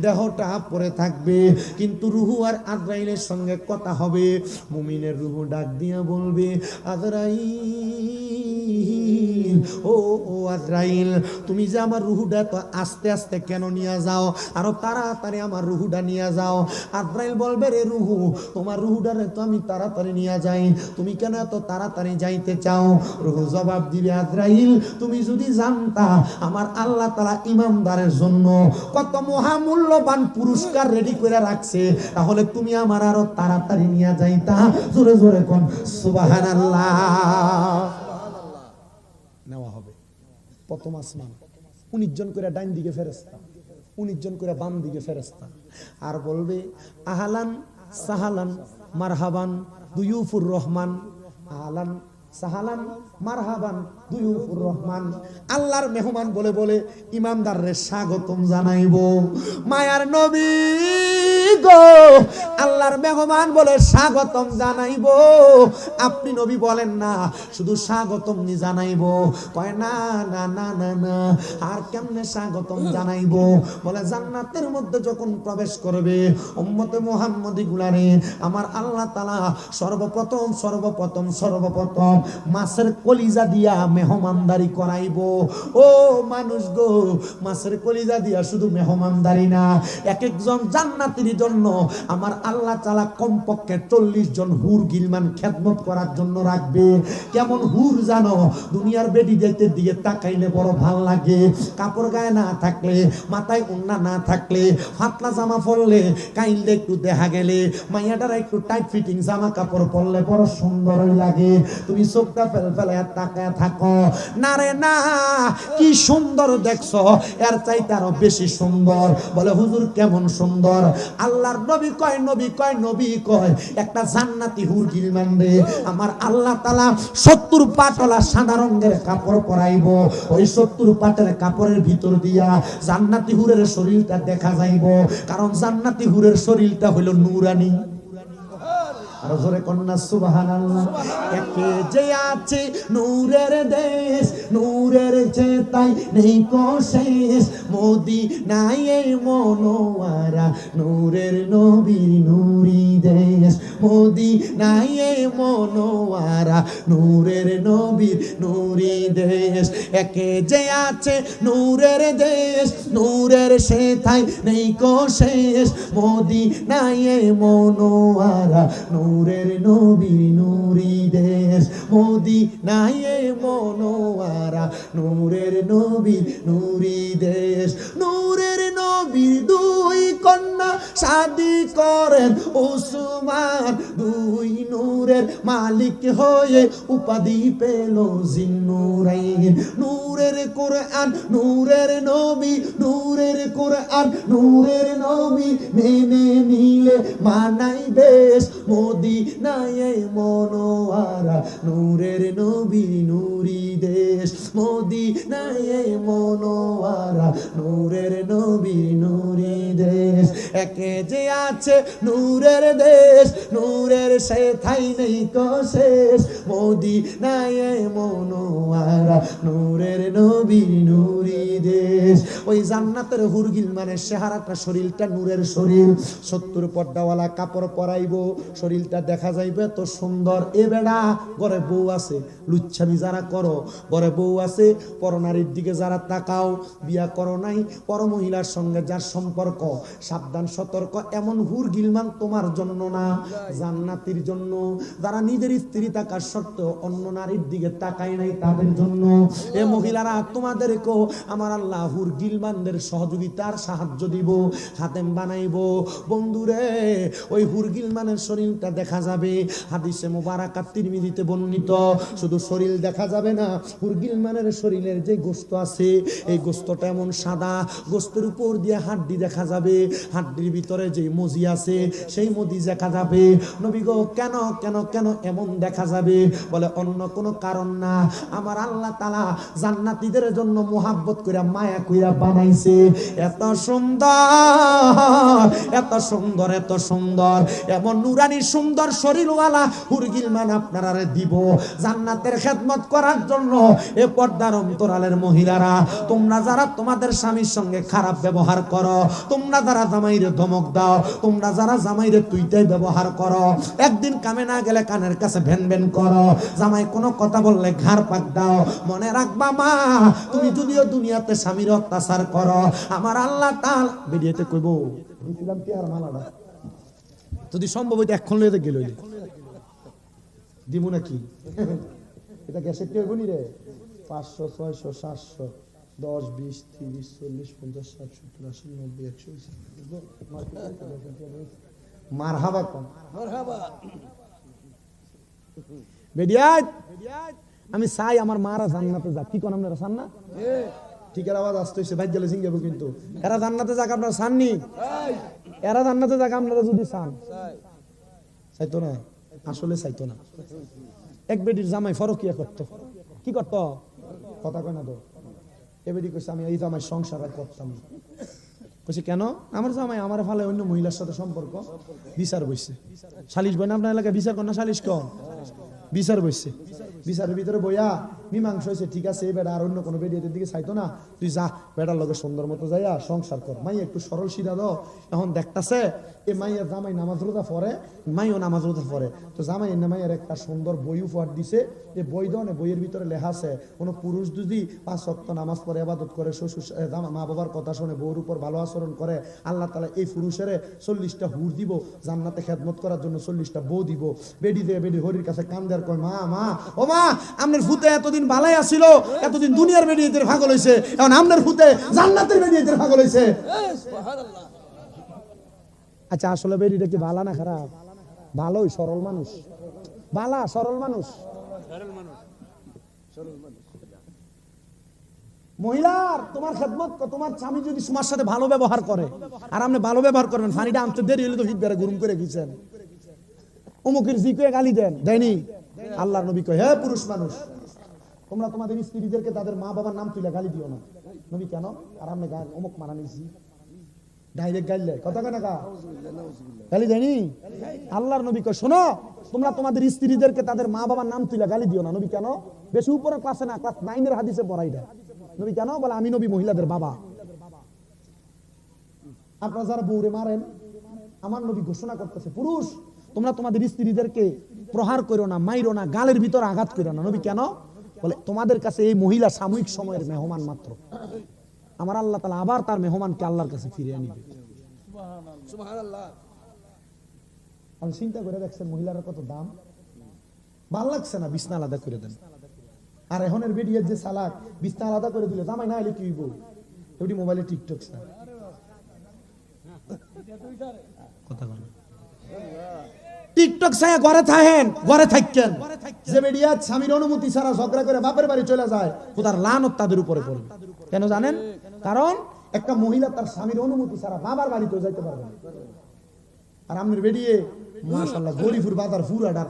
Speaker 1: দেহটা পরে থাকবে কিন্তু রুহু আর আজরাইলের সঙ্গে কথা হবে। মুমিনের রুহু ডাক দিয়া বলবে আজরাইল, ও আজরাইল তুমি যে আমার রুহুটা তো আস্তে আস্তে কেন নিয়ে যাও, আরো তাড়াতাড়ি আমার রুহুটা নিয়ে যাও। আজরাইল বলবে রে রুহু, তোমার রুহুটারে তো আমি তাড়াতাড়ি নিয়ে যাই, তুমি কেন এত তাড়াতাড়ি যাইতে চাও? রুহু জবাব দিবে আজরাইল তুমি যদি জানতা আমার আল্লাহ তাআলা ইমানদারের জন্য কত মহামূল্যবান পুরস্কার রেডি করে রাখছে, তাহলে তুমি আমার আরো তাড়াতাড়ি নিয়ে যাইতা। জোরে জোরে কোন সুবহানাল্লাহ। নেওয়া হবে প্রথম আসমান, 19 জন করে ডাইন দিকে ফেরেশতা, 19 জন করে বাম দিকে ফেরেশতা, আর বলবে আহলান সাহালান মারহাবান দুয়ুফুর রহমান, আহলান সাহালান মারহাবান দুয়ুফুর রহমান। আল্লাহর মেহমান বলে বলে ইমানদাররে স্বাগতম জানাইব। মায়ার নবী গো, আল্লাহর মেহমান বলে স্বাগতম জানাইব। আপনি নবী বলেন না শুধু স্বাগতম নি জানাইব, কয় না না না না না, আর কেমনে স্বাগতম জানাইব? বলে জান্নাতের মধ্যে যখন প্রবেশ করবে উম্মতে মুহাম্মদী গুলারে আমার আল্লাহ তাআলা সর্বপ্রথম মাছের কলিজা দিয়া মেহমানদারি করাইব। ও মানুষ গো, মাছের কলিজা দিয়া শুধু মেহমানদারি না, এক একজন জান্নাতীর জন্য আমার আল্লাহ তাআলা কমপক্ষে 40 জন হুর গিলমান খেদমত করার জন্য রাখবে। কেমন হুর জানো? দুনিয়ার বেডি দেখতে দিকে তাকাইলে বড় ভাল লাগে, কাপড় গায়ে না থাকলে, মাথায় ওন্না না থাকলে, হাতলা জামা পরলে, কাইলে একটু দেখা গেলে, মাইয়াটারা একটু টাইট ফিটিং জামা কাপড় পরলে বড় সুন্দরই লাগে। তুমি চোখটা ফেলে তাকায় থাকো, না রে না, কি সুন্দর দেখছো, এর চাইতে আরো বেশি সুন্দর। বলে হুজুর কেমন সুন্দর? আল্লাহর নবী কয় একটা জান্নাতি হুর গিলমান রে আমার আল্লাহ তাআলা 70 পাটলা সাদা রঙের কাপড় পরাইব। ওই 70 পাটের কাপড়ের ভিতর দিয়া জান্নাতি হুরের শরীরটা দেখা যাইব, কারণ জান্নাতি হুরের শরীরটা হইল নূরানি। আর জোরে কন্যা সুবহানাল্লাহ। একে যে আছে নূরের দেশ, নূরের চেতাই নেই কো শেষ, মদিনায় মনোয়ারা নূরের নবীর নূরি দেশ, মদিনায় মনোয়ারা নূরের নবীর নূরি দেশ। একে যে আছে নূরের দেশ, নূরের চেতাই নেই কো শেষ, মদিনায় মনোয়ারা নূরের নবীর নূরি দেশ, মদিনায়ে মনোয়ারা নূরের নবীর নূরি দেশ। নূরের নবীর দুই কন্যা শাদি করেন ওসমান, দুই নূরের মালিক হয়ে উপাধি পেল জিন্নুরাইন। নূরের কোরআন নূরের নবী, নূরের কোরআন নূরের নবী মেনে নিলে মানাই বেশ, মদিনায়ে মনোয়ারা নূরের নবী নূরি দেশ, মদিনায়ে মনোয়ারা নূরের নবী নূরি দেশ। একে যে আছে নূরের দেশ, নূরের সেথাই নেই কো শেষ, মদিনায়ে মনোয়ারা নূরের নবী নূরি দেশ। ওই জান্নাতের হুর গিলমানের চেহারাটা, শরীরটা নূরের শরীর, 70 পর্দাওয়ালা কাপড় পরাইব, শরীরটা দেখা যাইবে এত সুন্দর। এ বেড়া ঘরে বউ আছে, লুচ্ছামি যারা করো, ঘরে বউ আছে, পরনারীর দিকে যারা তাকাও, বিয়া করো নাই, পর মহিলার সঙ্গে যার সম্পর্ক, সাবধান সতর্ক। এমন হুর গিলমান তোমার জন্য না, জান্নাতীর জন্য। যারা নিজের স্ত্রী থাকার সত্ত্বেও অন্য নারীর দিকে তাকায় নাই তাদের জন্য। এ মহিলারা তোমাদেরকেও আমার আল্লাহ হুর হুর গিলমানদের সহযোগিতার সাহায্য দিব, খাদেম বানাইব। বন্ধুরে ওই হুর গিলমানের শরীরটা দেখা যাবে, হাদিসে মুবারাকাত তিরমিজিতে বর্ণিত। শুধু শরীর দেখা যাবে না, হুর গিলমানের শরীরের যে গোশত আছে এই গোশতটা এমন সাদা, গোশতের উপর দিয়ে হাড্ডি দেখা যাবে, হাড্ডির ভিতরে যে মজি আছে সেই মজি দেখা যাবে। নবী গো কেন কেন কেন এমন দেখা যাবে? বলে অন্য কোনো কারণ না, আমার আল্লাহ তাআলা জান্নাতীদের জন্য মুহাব্বত কইরা মায়া কইরা বানাইছে। এত সুন্দর এত সুন্দর এত সুন্দর, এমন নুরানি সুন্দর শরীরওয়ালা হুর গিলমান আপনারা দিব জান্নাতের খেদমত করার জন্য। এ পর্দার অন্তরালের মহিলারা, তোমরা যারা তোমাদের স্বামীর সঙ্গে খারাপ ব্যবহার করো, তোমরা যারা জামাইরে ধমক দাও, তোমরা যারা জামাইরে তুইটাই ব্যবহার করো, একদিন কামে না গেলে কানের কাছে ভ্যান ভ্যান করো, জামাই কোনো কথা বললে ঘাড় পাক দাও, মনে রাখবা মা, তুমি যদিও দুনিয়াতে স্বামীর অত্যাচার করো, আমার আল্লাহ তাআলা বেরিয়েতে কইব দিছিলাম কি আর মালাটা যদি সম্ভব হইতো এখন লইতে গেল দিব নাকি? এটা গ্যাসের টি হইব নি রে? 500 600 700 10 20 30 40 50 60 70 80 90 100 মারহাবা কোন মারহাবা বেডিয়াত। আমি চাই আমার মারা জান্নাতে যাক। কি কোন আপনারা চান না? ঠিক এর আওয়াজ আসতে হইছে, বাইক গেলে সিঙ্গাবো। কিন্তু এরা জান্নাতে যাক আপনারা চাননি? এরা জান্নাতে যাক আপনারা যদি চান, চাইতো না, আসলে চাইতো না। এক বেডির জামাই ফরকিয়া করতো, কি করতো? কথা কয় না তো। এ বেডি কইছে আমি এই জামাই সংসার আর করতাম না। কইছে কেন? আমার জামাই আমার ফালে অন্য মহিলার সাথে সম্পর্ক, বিচার বইছে। সালিশ বই না আপনার এলাকায় বিচার কর না, সালিশ কর, বিচার বইছে। বিচারের ভিতরে বইয়া মীমাংসা হয়েছে, ঠিক আছে এই বেটা আর অন্য কোনো বেডিয়াদের দিকে চাইতো না, তুই যা বেটার লগে সুন্দর মতো যাইয়া সংসার কর। মাই একটু সরল সিধা দাও। এখন দেখতাছে এ মাইয়ের জামাই নামাজ রোজা পড়ে, মাইও নামাজ রোজা পড়ে, তো জামাই এনে মাইয়ের একটা সুন্দর বই উপহার দিছে। যে বই দনে বইয়ের ভিতরে লেখা আছে কোনো পুরুষ যদি 5 ওয়াক্ত নামাজ পড়ে, ইবাদত করে, শ্বশুর মা বাবার কথা শুনে, বউর উপর ভালো আচরণ করে, আল্লাহ তাআলা এই পুরুষের 40টা হুর দিব, জান্নাতে খেদমত করার জন্য 40টা বউ দিব। বেডি দিয়ে বেডি হরির কাছে কান্দার কয় মা মা ও মা, আপনার ফুতে এতদিন বালাই আসিল, এতদিন দুনিয়ার বেডিয়েদের পাগল হইছে, এখন আপনার ফুতে জান্নাতের বেডিয়েদের পাগল হইছে। আচ্ছা আসলে বেডিটা কি ভালো না খারাপ? ভালোই, সরল মানুষ, বালা সরল মানুষ। মহিলার তোমার খেদমত, তোমার স্বামী যদি তোমার সাথে ভালো ব্যবহার করে, আর আপনি ভালো ব্যবহার করবেন, ফানিটা আনতে দেরি হলে তো হিট গরম করে গেছেন, অমুকের জিকে গালি দেন, দেয়নি? আল্লাহর নবী কয় হে পুরুষ মানুষ, তোমরা তোমাদের স্ত্রীদেরকে তাদের মা বাবার নাম তুলে গালি দিও না। নবী কেন? আর আপনি গান অমুক মানা নিয়েছি, ডাইরেক্ট গাইলে কথা কয় না, গালি দেয়নি? আল্লাহর নবী কয় শোনো, তোমরা তোমাদের স্ত্রীদেরকে তাদের মা বাবার নাম তুলে গালি দিও না। নবী কেন? বেশি উপরের ক্লাসে না, ক্লাস 9 হাদিসে পড়াই দেয়। নবী কেন? বলে আমি নবী মহিলাদের বাবা। আপনারা যারা বউরে মারেন, আমার নবী ঘোষণা করতেছে পুরুষ তোমরা তোমাদের স্ত্রীদেরকে প্রহার করো না, মাইরো না, গালের ভিতরে আঘাত করো না। নবী কেন? বলে তোমাদের কাছে এই মহিলা সাময়িক সময়ের মেহমান মাত্র, আমার আল্লাহ তাআলা আবার তার মেহমানকে আল্লাহর কাছে ফিরিয়ে নিবে। সুবহানাল্লাহ। আমি চিন্তা করে দেখছেন মহিলার কত দাম? ভাল লাগছে না? বিছনা আলাদা করে দেন। আর এখনের বেডিয়ার যে সালাক, বিছনা আলাদা করে দিলে জামাই না এলে কি হইব? এটি মোবাইলে টিকটক না কথা বলেন, টিকটক ছায়া ঘরে থাকেন, ঘরে থাকেন। যে বেডিয়া স্বামীর অনুমতি ছাড়া ঝগড়া করে বাপের বাড়ি চলে যায়, খোদার লানত তাদের উপরে পড়বে। কেন জানেন? কারণ একটা মহিলা তার স্বামীর অনুমতি ছাড়া বাবার বাড়িতেও যাইতে পারবে না। আর আমনের বেডিয়ে মাশাআল্লাহ গরিপুর বাজার ফুরাডার,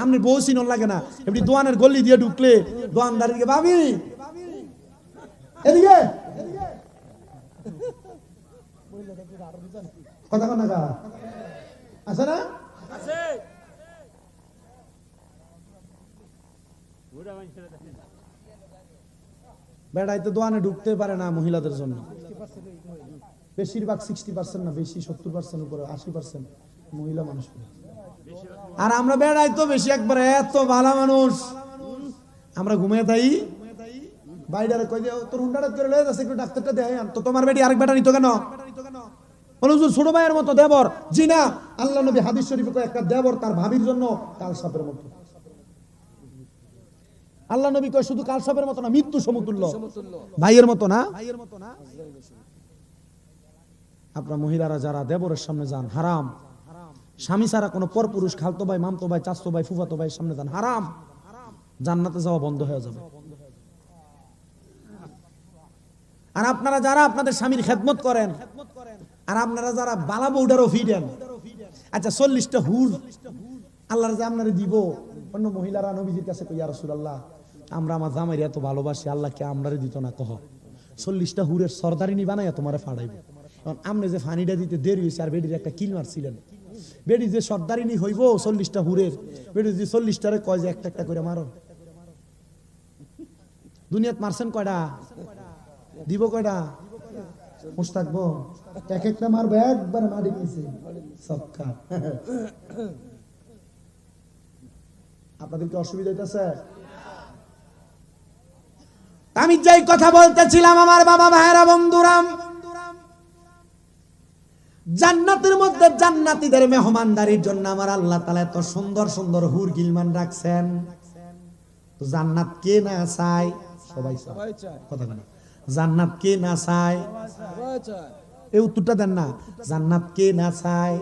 Speaker 1: আমনের বউ চিনন লাগে না, এমনি দোয়ানের গলি দিয়ে ঢুকলে দোয়ানদারিকে ভাবি এদিকে কথা কন না আছে না? আছে। বেড়াইতে দোয়ানে ঢুকতে পারে না মহিলাদের জন্য। বেশিরভাগ 60% না বেশি 70% উপরে 80% মহিলা মানুষ। আর আমরা বেড়াই তো বেশি একবারে এত ভালো মানুষ, আমরা ঘুমিয়ে থাই বাইরে কই দিও তোর হুন্ডাটা করে লয়ে যাচ্ছে একটু ডাক্তারটা দেখাই আন। তো তোমার বেটি আরেক বেটা নিত কেন? বলে হুজুর ছোট ভাইয়ের মতো দেবর। জি না, আল্লাহ নবী হাদিস শরীফে কয় একটা দেবর তার ভাবির জন্য কাল সাপের মতো। আল্লাহ নবী কয় শুধু কালসাপের মতো না, মৃত্যু সমতুল্য, ভাইয়ের মতো না। আপনার মহিলারা যারা দেবরের সামনে যান হারাম, স্বামী ছাড়া কোনো পরপুরুষ খালতো ভাই, মামতো ভাই, চাচতো ভাই, ফুফাতো ভাইয়ের সামনে যান হারাম, জান্নাতে যাওয়া বন্ধ হয়ে যাবে। আর আপনারা যারা আপনাদের স্বামীর খেদমত করেন, আর আপনারা যারা বালা বউডারও ফিডেন, আচ্ছা 40টা হুর আল্লাহর যে আপনারা দিব, অন্য মহিলারা নবীজির কাছে কই, ইয়া রাসূলুল্লাহ আমরা আমার জামাইর এত ভালোবাসি, আল্লাহ কে আমরারে দিত না, কহ 40টা হুরের সর্দারিনী বানাইয়া তোমারে ফাড়াইব। কারণ আপনি যে ফানিটা দিতে দেরি হয়েছে, আর বেডির একটা কিল মারছিলেন, বেডি যে সর্দারিনী হইব 40টা হুরের, বেডি যে 40টারে কয় যে একটা একটা করে মারো। দুনিয়াত মারছেন কয়টা, দিব কয়টা, মুশ থাকবো এক একটা মারবো, একবার মারি নিয়েছে সবকা। আপনাদের কি অসুবিধা হইতেছে? আমি যেই কথা বলতেছিলাম আমার বাবা ভাইরা বন্ধুরা, জান্নাতের মধ্যে জান্নাতীদের মেহমানদারির জন্য আমার আল্লাহ তাআলা এত সুন্দর সুন্দর হুর গিলমান রাখছেন। তো জান্নাত কে না চায়? সবাই চায়, কথা বলেন। জান্নাত কে না চায়? সবাই চায়। এই উত্তরটা দেন না, জান্নাত কে না চায়?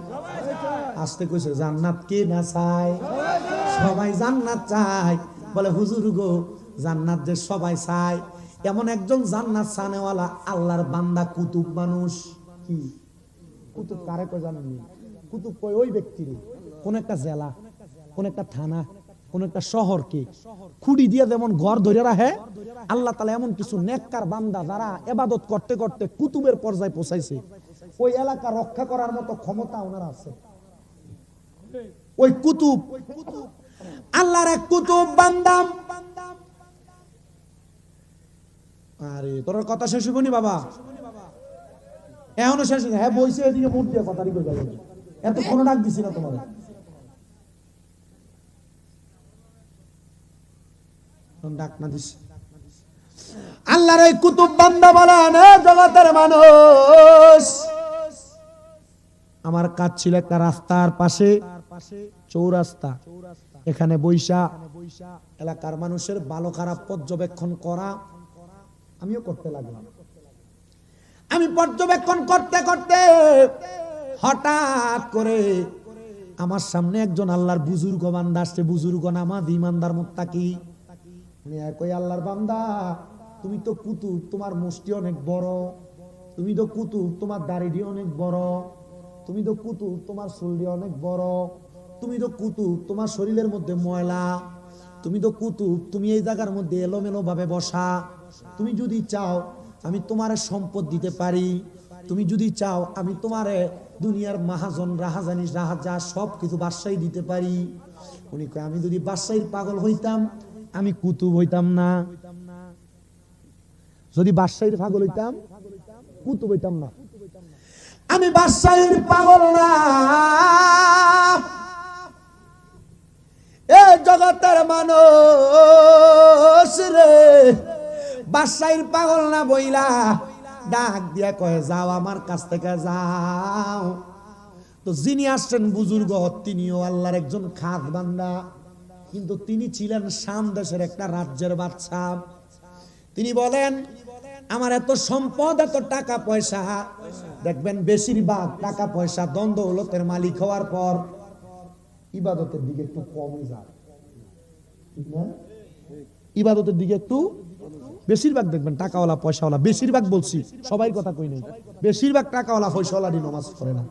Speaker 1: আস্তে কইছে, জান্নাত কে না চায়? সবাই জান্নাত চায়। বলে হুজুর গো, জান্নাত যে সবাই চায়, এমন একজন জান্নাত চানেওয়ালা আল্লাহর বান্দা কুতুব মানুষ। কি কুতুব কারে কয় জানেন? কুতুব কয় ওই ব্যক্তিরে, কোন একটা জেলা, কোন একটা থানা, কোন একটা শহরকে খুঁড়ি দিয়ে যেমন ঘর ধরে রাখে, আল্লাহ তাআলা এমন কিছু নেককার বান্দা যারা ইবাদত করতে করতে কুতুবের পর্যায়ে পৌঁছাইছে, ওই এলাকা রক্ষা করার মতো ক্ষমতা ওনার আছে। ওই কুতুব আল্লাহর এক কুতুব বান্দা। আরে তোর কথা শেষ হইবনি বাবা, এখনো শেষ হয়নি। হ্যাঁ বইছে, এদিকে মুখ দিয়ে কথা কই যাবে, এত কোনো ডাক দিছি না তোমাদের। ডাক না দিস। আল্লাহর ওই কুতুব বান্দা বলেন, জগতের মানুষ, আমার কাজ ছিল একটা রাস্তার পাশে, চৌরাস্তা, এখানে বৈশা এলাকার মানুষের ভালো খারাপ পর্যবেক্ষণ করা। আমিও করতে লাগলাম। আমি পর্যবেক্ষণ করতে করতে হঠাৎ করে আমার সামনে একজন আল্লাহর বুজুর্গ বান্দা আসছে, বুজুর্গ নামাজ, ইমানদার, মুত্তাকি। কই আল্লাহর বান্দা, তুমি তো কুতুব, তোমার মুষ্টি অনেক বড়, তুমি তো কুতুব, তোমার দাড়িটি অনেক বড়, তুমি তো কুতুব, তোমার চুলটি অনেক বড়, তুমি তো কুতুব, তোমার শরীরের মধ্যে ময়লা, তুমি তো কুতুব, তুমি এই জায়গার মধ্যে এলোমেলো ভাবে বসা, তুমি যদি চাও আমি তোমারে সম্পদ দিতে পারি, তুমি যদি চাও আমি তোমারে দুনিয়ার মাহাজন, রাহাজানি, রাহাজা সব কিছু বাদশাহী দিতে পারি। উনি কয়, আমি যদি বাদশাহীর পাগল হইতাম আমি কুতুব হইতাম না, যদি বাদশাহীর পাগল হইতাম কুতুব হইতাম না। আমি বাদশাহীর পাগল না, এ জগতের মানুষ রে, বাদশাহীর পাগল না বইলা ডাক দিয়া কয়, যাও আমার কাছ থেকে যাও। তো যিনি আসছেন বুজুর্গ, তিনিও আল্লাহর একজন খাস বান্দা, কিন্তু তিনি ছিলেন শাম দেশের একটা রাজ্যের বাদশা। তিনি বলেন, আমার এত সম্পদ, এত টাকা পয়সা, দেখবেন বেশিরভাগ টাকা পয়সা দ্বন্দ্ব দৌলতের মালিক হওয়ার পর ইবাদতের দিকে একটু কমে যায়, ঠিক না? ইবাদতের দিকে একটু, বেশিরভাগ দেখবেন টাকাওয়ালা পয়সাওয়ালা, বেশিরভাগ বলছি, সবাই কথা কই নাই, বেশিরভাগ টাকাওয়ালা পয়সাওয়ালারই নামাজ পড়ে না।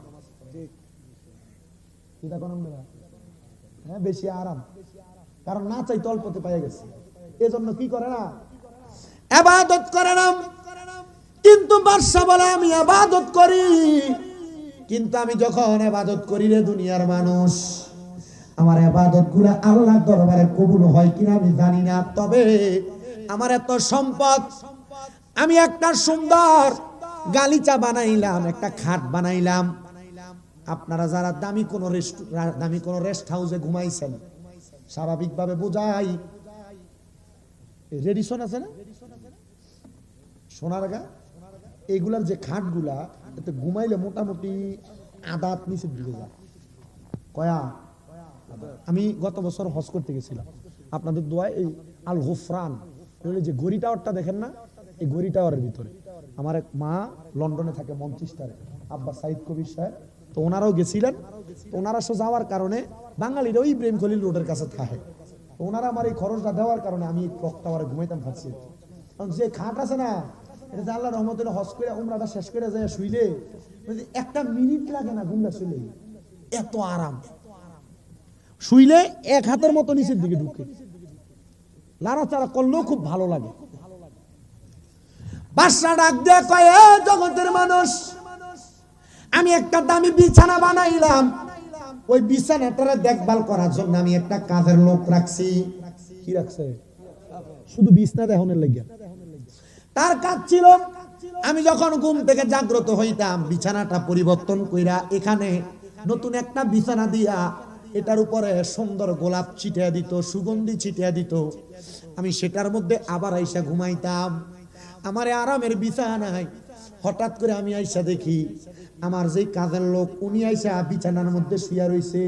Speaker 1: হ্যাঁ, বেশি আরাম, কারণ না চাইতে অল্পতে পেয়ে গেছে, এজন্য কি করে না, ইবাদত করে না। কিন্তু বাদশা বলে, আমি ইবাদত করি, কিন্তু আমি যখন ইবাদত করি রে দুনিয়ার মানুষ, আমার ইবাদত গুলা আল্লাহর দরবারে কবুল হয় কিনা আমি জানি না। তবে আমার এত সম্পদ, আমি একটা সুন্দর গালিচা বানাইলাম, একটা খাট বানাইলাম। আপনারা যারা দামি কোন রেস্ট হাউসে ঘুমাইছেন, স্বাভাবিকভাবে বোঝাই, রেডিসন আছে না, সোনারগা, এইগুলার যে খাটগুলা, এতে ঘুমাইলে মোটামুটি আদাত নিচের দিকে যায়। কয়া, আমি গত বছর হজ করতে গেছিলাম, আপনাদের দোয়ায় এই আল গুফরান, যে গড়ি টাওয়ারটা দেখেন না, এই গড়ি টাওয়ারের ভিতরে আমার এক মা লন্ডনে থাকে মঞ্চিস্টারে, আব্বা সাইদ কবির সাহেব, তো ওনারাও গেছিলেন। তো ওনারা সো যাওয়ার কারণে বাঙালিরা ওই ইব্রাহিম খলিল রোডের কাছে থাকে। তো ওনারা আমার এই খরচটা দেওয়ার কারণে আমি এই ক্লক টাওয়ারে ঘুমাইতাম ভাবছি। কারণ যে খাট আছে না, এটা যে আল্লাহ রহমতের হজ করে উমরাটা শেষ করে যায় শুইলে একটা মিনিট লাগে না ঘুমটা শুইলে, এত আরাম। শুইলে এক হাতের মতো নিচের দিকে ঢুকে, লাড়াচাড়া করলেও খুব ভালো লাগে। বাদশা ডাক দিয়ে কয়, এ জগতের মানুষ, আমি একটা দামি বিছানা বানাইলাম, ওই বিছানাটারে দেখভাল করার জন্য আমি একটা কাজের লোক রাখছি। কি রাখছে? শুধু বিছনা দেহনের লাগিয়া। তার কাজ ছিল আমি যখন ঘুম থেকে জাগ্রত হইতাম, বিছানাটা পরিবর্তন কইরা এখানে নতুন একটা বিছানা দিয়া এটার উপরে সুন্দর গোলাপ ছিটিয়ে দিত, সুগন্ধি ছিটিয়ে দিত। আমি সেটার মধ্যে আবার আইসা ঘুমাইতাম। আমার আরামের বিছানায় হঠাৎ করে আমি আইসা দেখি আমার যে কাজের লোক উনি আইসা বিছানার মধ্যে শুয়া রইছে।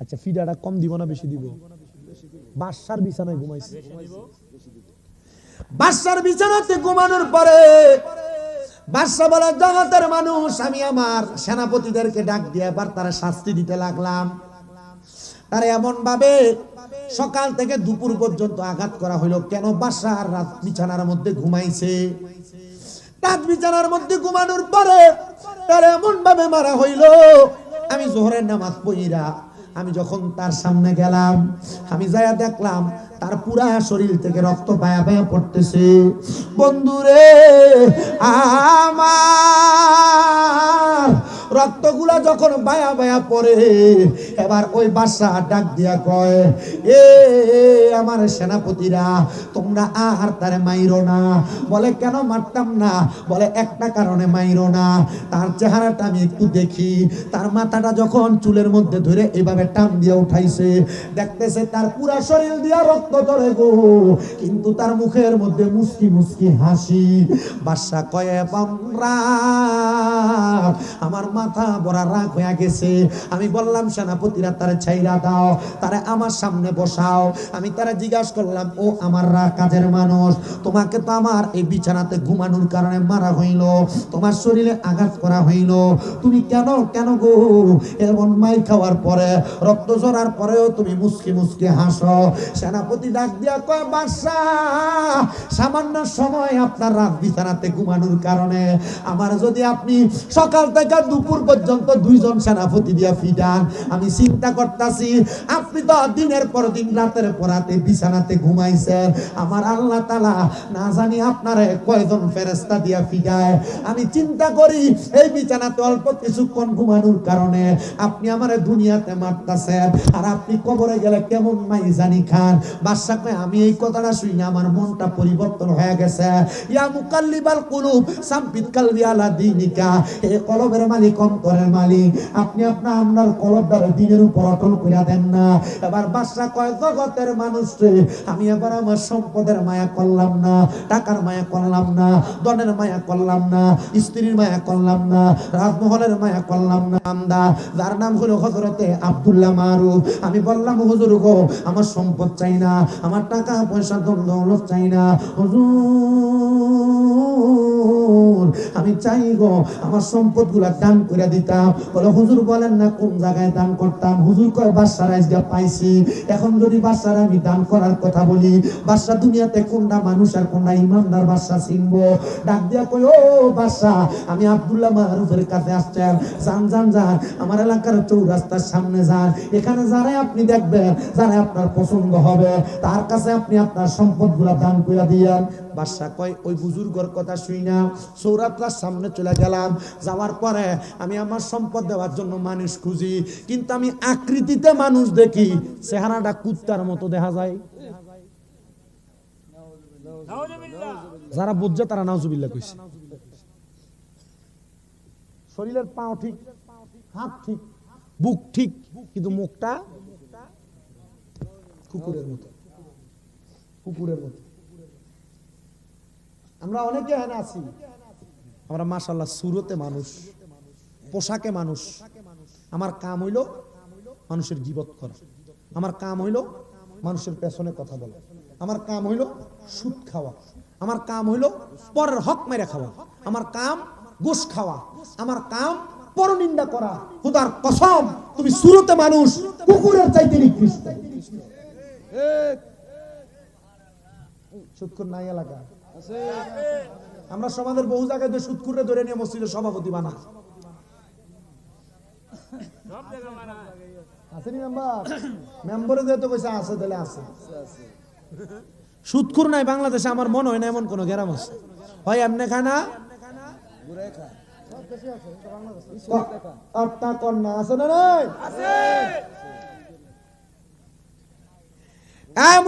Speaker 1: আচ্ছা, ফিডাটা কম দিব না বেশি দিব? বাদশার বিছানায় ঘুমাইছে। বাদশার বিছানাতে ঘুমানোর পরে বাদশা বলে, জগতের মানুষ, আমি আমার সেনাপতিদেরকে ডাক দিয়ে এবার তারা শাস্তি দিতে লাগলাম। তারা এমন ভাবে সকাল থেকে দুপুর পর্যন্ত আঘাত করা হইলো। কেন? বাদশা রাত বিছানার মধ্যে ঘুমাইছে। রাত বিছানার মধ্যে ঘুমানোর পরে তারা এমন ভাবে মারা হইলো। আমি জোহরের নামাজ পড়িরা আমি যখন তার সামনে গেলাম, আমি যায়া দেখলাম তার পুরা শরীর থেকে রক্ত পায়া পায়া পড়তেছে। বন্ধুরে আমার, রক্তগুলা যখন বায়া বায়া পড়ে, এবার ওই বাদশা ডাক দিয়া কয়, এ আমার সেনাপতিরা, তোমরা আর তারে মাইরো না। বলে, কেন মারতাম না? বলে, একটা কারণে মাইরো না, তার চেহারাটা আমি একটু দেখি। তার মাথাটা যখন চুলের মধ্যে ধরে এভাবে টান দিয়ে উঠাইছে, দেখতেছে তার পুরা শরীর দিয়া রক্ত ঝরে গো, কিন্তু তার মুখের মধ্যে মুস্কি মুস্কি হাসি। বাদশা কয়, আমার মাথা বড় রাগ হয়ে গেছে। আমি বললাম, সেনাপতিরা তারে ছাইরা দাও, তারে আমার সামনে বসাও। আমি তারা জিজ্ঞাসা করলাম, ও আমার কাজের মানুষ, তোমাকে তো আমার এই বিছানাতে ঘুমানোর কারণে মারা হইল, তোমার শরীরে আঘাত করা হইল, তুমি কেন কেন গো এমন মাই খাওয়ার পরে, রক্ত ঝরার পরেও তুমি মুস্কি মুস্কি হাসো? সেনাপতি ডাক দিয়া কয়, বাদশা, সামান্য সময় আপনার রাত বিছানাতে ঘুমানোর কারণে আমার যদি আপনি সকাল থেকে দুপুর পর্যন্ত দুইজন সেনাপতি দিয়া ফিডান, আমি চিন্তা করতেছি আপনি তো দিনের পর দিন রাতের পর রাতে বিছানাতে ঘুমাইছেন, আমার আল্লাহ তাআলা না জানি আপনারে কয়জন ফেরেশতা দিয়া ফিডায়। আমি চিন্তা করি এই বিছানাতে অল্প কিছুক্ষণ ঘুমানোর কারণে আপনি আমারে দুনিয়াতে মারতাছেন, আর আপনি কবরে গেলে কেমন মাই জানি খান। বাদশা কয়, আমি এই কথাটা শুনে আমার মনটা পরিবর্তন হয়ে গেছে। ইয়া মুকাল্লিবাল কুলুব সাব্বিত কলবি আলা দীনিকা, হে কলবের মালিক, অন্তরের মালিক, আপনি আপনার কলবটারে দ্বীনের উপর অটল কইরা দেন না। এবার বাদশা কয়, জগতের মানুষ রে, আমি এবার আমার সম্পদের মায়া করলাম না, টাকার মায়া করলাম না, ধনের মায়া করলাম না, স্ত্রীর মায়া করলাম না, রাজমহলের মায়া করলাম না। আমদা যার নাম হলো হযরতে আব্দুল্লাহ মারুফ, আমি বললাম, হুজুর গো, আমার সম্পদ চাই না, আমার টাকা পয়সা ধন দৌলত চাই না হুজুর, আমি চাই গো আমার সম্পদগুলা দান করে দিতাম। বলে, হুজুর বলেন না কোন জায়গায় দান করতাম? হুজুর কয়, বাদশার আজকে পাইছি, এখন যদি বাদশার আমি দান করার কথা বলি, বাদশা দুনিয়াতে কোনটা মানুষ আর কোনটা ইমানদার বাদশা চিনবো? ডাক দিয়া কই, ও বাদশা, আমি আব্দুল্লাহ মারুফের কাছে আসছেন, যান যান যান, আমার এলাকার চৌরাস্তার সামনে যান, এখানে যারা আপনি দেখবেন, যারা আপনার পছন্দ হবে, তার কাছে আপনি আপনার সম্পদগুলা দান করে দিয়েন। বাদশা কয়, ওই বুজুর্গর কথা শুই না চৌরাস্তার সামনে চলে গেলাম। যাওয়ার পরে আমি আমার সম্পদ দেওয়ার জন্য মানুষ খুঁজি, কিন্তু আমি আকৃতিতে মানুষ দেখি, চেহারাটা কুত্তার মতো দেখা যায়। যারা বুঝছে তারা নাউজুবিল্লাহ কইছে। শরীরের পাও ঠিক, হাত ঠিক, বুক ঠিক, কিন্তু মুখটা কুকুরের মতো, কুকুরের মতো। আমরা অনেকে এখানে আছি, আমরা মাশাআল্লাহ সুরতে মানুষ, পোশাকে মানুষ। আমার কাম হইল মানুষের গীবত করা। আমার কাম হইল মানুষের পেছনে কথা বলা। আমার কাম হইল সুদ খাওয়া। আমার কাম হইল পরের হক মেরে খাওয়া। আমার কাম গোশ খাওয়া। আমার কাম পরনিন্দা করা। খোদার কসম তুমি শুরুতে মানুষ কুকুরের চাইতে নিকৃষ্ট। সুদখোর নাই এলাকা আছে? আমরা সমাজের বহু জায়গায় সুদখোররে ধরে নিয়ে মসজিদের সভাপতি বানা আসেনি মেম্বার। মেম্বারে যেহেতু পয়সা আছে তাহলে আছে। সুদখোর নাই বাংলাদেশে আমার মনে হয় না এমন কোন গ্রাম আছে। হয় এমনি খায় না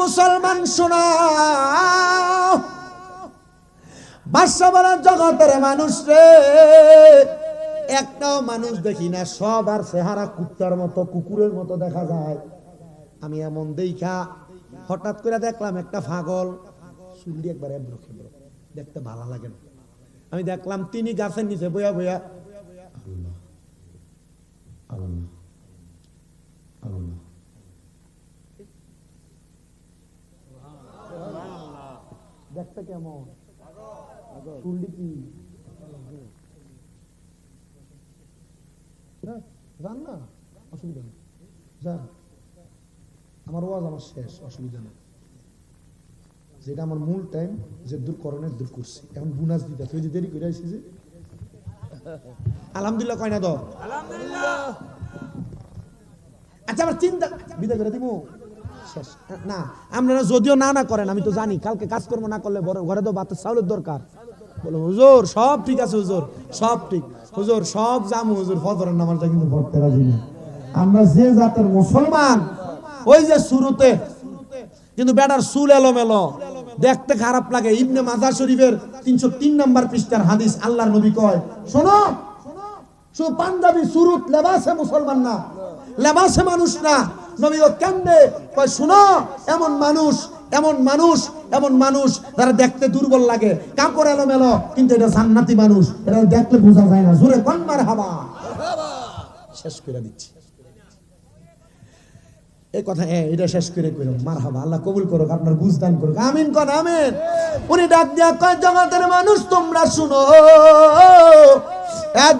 Speaker 1: মুসলমান শোনা বাদশাহরা জগতের মানুষ রে, একটাও মানুষ দেখি না, সব আর চেহারা কুত্তার মতো কুকুরের মতো দেখা যায়। আমি এমন দেখা হঠাৎ করে দেখলাম একটা পাগল চুল একবার এবড়ো খেবড়ো, দেখতে ভালো লাগে না। আমি দেখলাম তিনি গাছের নিচে বইয়া বইয়া আল্লাহ আল্লাহ আল্লাহ দেখতে কেমন চুলটি কি জান না, অসুবিধা নেই, যান আমার ওয়াজ আমার শেষ, অসুবিধা নেই। যেটা আমার মূল টাইম যে দূর করণের দূর করছি, এখন বুনাস দিতে তুই যে দেরি করে আসছি যে আলহামদুলিল্লাহ কয় না তো আলহামদুলিল্লাহ। আচ্ছা আমার চিন্তা বিদায় করে দিব শেষ না। আপনারা যদিও না না করেন আমি তো জানি কালকে কাজকর্ম না করলে বড় ঘরে তো ভাতের চাউলের দরকার। বলো হুজুর সব ঠিক আছে, হুজুর সব ঠিক, হুজুর সব জামু, হুজুর ফজরের নামাজটা কিন্তু পড়তে রাজি না। আমরা যে জাতের মুসলমান ওই যে শুরুতে কিন্তু বেটার চুল এলোমেলো দেখতে খারাপ লাগে। ইবনে মাজাহ শরীফের 303 নম্বর পৃষ্ঠার হাদিস, আল্লাহর নবী কয় শোনো, শুধু পাঞ্জাবি সুরত লেবাসে মুসলমান না, লেবাসে মানুষ না। নবী কেমনে কয় শোনো, এমন মানুষ এমন মানুষ এমন মানুষ যারা দেখতে দুর্বল লাগে, কাপড় এলোমেলো, কিন্তু এটা জান্নাতি মানুষ, এটা দেখলে বোঝা যায় না। জোরে কোন মারহাবা। শেষ করে দিচ্ছি এই কথা, এটা শেষ করে কইলাম মারহাবা। আল্লাহ কবুল করুক, আপনার বুঝদান করুক, আমিন কোন আমিন। উনি ডাক দিয়া কয় জগতের মানুষ তোমরা শুনো,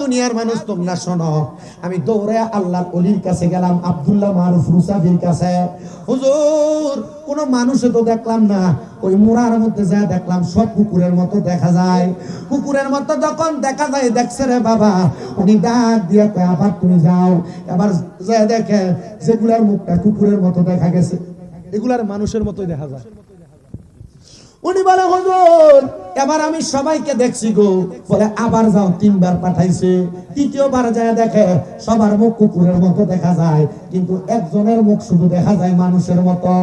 Speaker 1: দুনিয়ার মানুষ তোমরা শোনো। আমি দৌড়ে আল্লাহর ওলির কাছে গেলাম, আব্দুল্লাহ মারুফ রুসাফির কাছে। হুজুর কোন মানুষে তো দেখলাম না, ওই মুরার মধ্যে যা দেখলাম সব কুকুরের মতো দেখা যায়। কুকুরের মতো যখন দেখা যায় দেখছে রে বাবা, উনি ডাক দিয়ে কয় আবার তুমি যাও, এবার যা দেখে যেগুলার মুখটা কুকুরের মতো দেখা গেছে এগুলার মানুষের মতোই দেখা যায়। উনি বলে হুজুর এবার আমি সবাইকে দেখছি গো, বলে আবার যাও, 3 বার পাঠাইছে। তৃতীয়বার যায় দেখে সবার মুখ কুকুরের মতো দেখা যায়, কিন্তু একজনের মুখ শুধু দেখা যায় মানুষের মতো।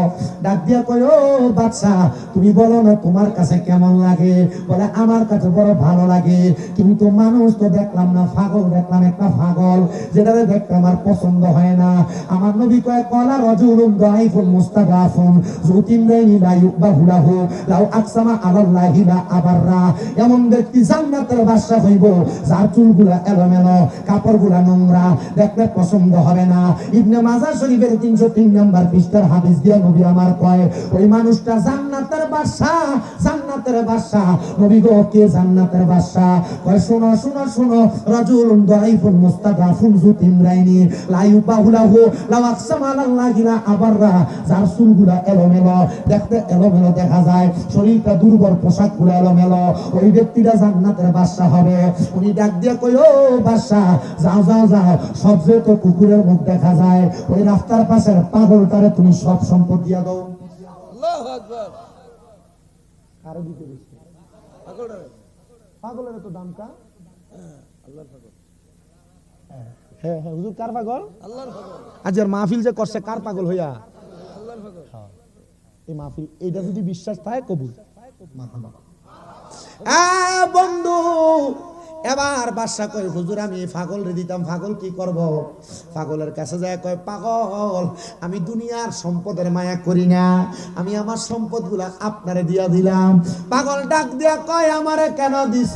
Speaker 1: ডাক দিয়া কয় ও বাদশা, তুমি বলো না তোমার কাছে কেমন লাগে? বলে আমার কাছে বড় ভালো লাগে, কিন্তু মানুষ তো দেখলাম না, পাগল দেখলাম, একটা পাগল যেটারে দেখতে আমার পছন্দ হয় না। আমার নবী কয় কলা রাজুলুন দাইফুন মুস্তাগাফুন যুতিনরাইনি লা ইউবাহু লাহু লাউ আকসামা আলাল্লাহি লা আবাররা। এমন ব্যক্তি জান্নাতের বাদশা হইব যার চুলগুলা এলোমেলো, কাপড়গুলা নোংরা, দেখলে পছন্দ হবে না। ইবনে মাজাহ শরীফের 303 নম্বর পৃষ্ঠার হাদিস দিয়া নবী আমার কয় ওই মানুষটা জান্নাতের বাদশা, জান্নাতের বাদশা। নবী গো কে জান্নাতের বাদশা? কয় শোনো শোনো শোনো, রাজুলুন দাইফুন মুস্তাগাফুন যুতিনরাইনি লা ইউবাহু লাহু লাউ আকসামা আলাল্লাহি লা আবাররা। যার চুলগুলা এলোমেলো, দেখতে এলোমেলো দেখা যায়, শরীরটা দুর্বল, পোশাকগুলো এলোমেলো, ওই ব্যক্তিটা জান্নাতের বাদশা হবে। উনি ডাক দিয়ে কই ও বাদশা যাও যাও যাও, সব যে তো কুকুরের মুখ দেখা যায়, ওই রাস্তার পাশের পাগলটারে তুমি সব সম্পদ দিয়া দাও। আল্লাহু আকবার। আরো দিতে বেশি পাগলের তো দামটা আল্লাহর পাগল। হ্যাঁ হ্যাঁ হুজুর কার পাগল? আল্লাহর পাগল। আজ আর মাহফিল যে করছে কার পাগল হইয়া? আল্লাহর পাগল। হ্যাঁ এই মাহফিল এইটা যদি বিশ্বাস থাকে কবুল। মারহাবা। বন্ধু এবার বাদশা কয় হুজুর আমি পাগল রে দিতাম, পাগল কি করব? পাগলের কাছে যায় কয় পাগল আমি দুনিয়ার সম্পদের মায়া করি না, আমি আমার সম্পদগুলা আপনারে দিয়া দিলাম। পাগল ডাক দিয়া কয় আমারে কেন দিছ?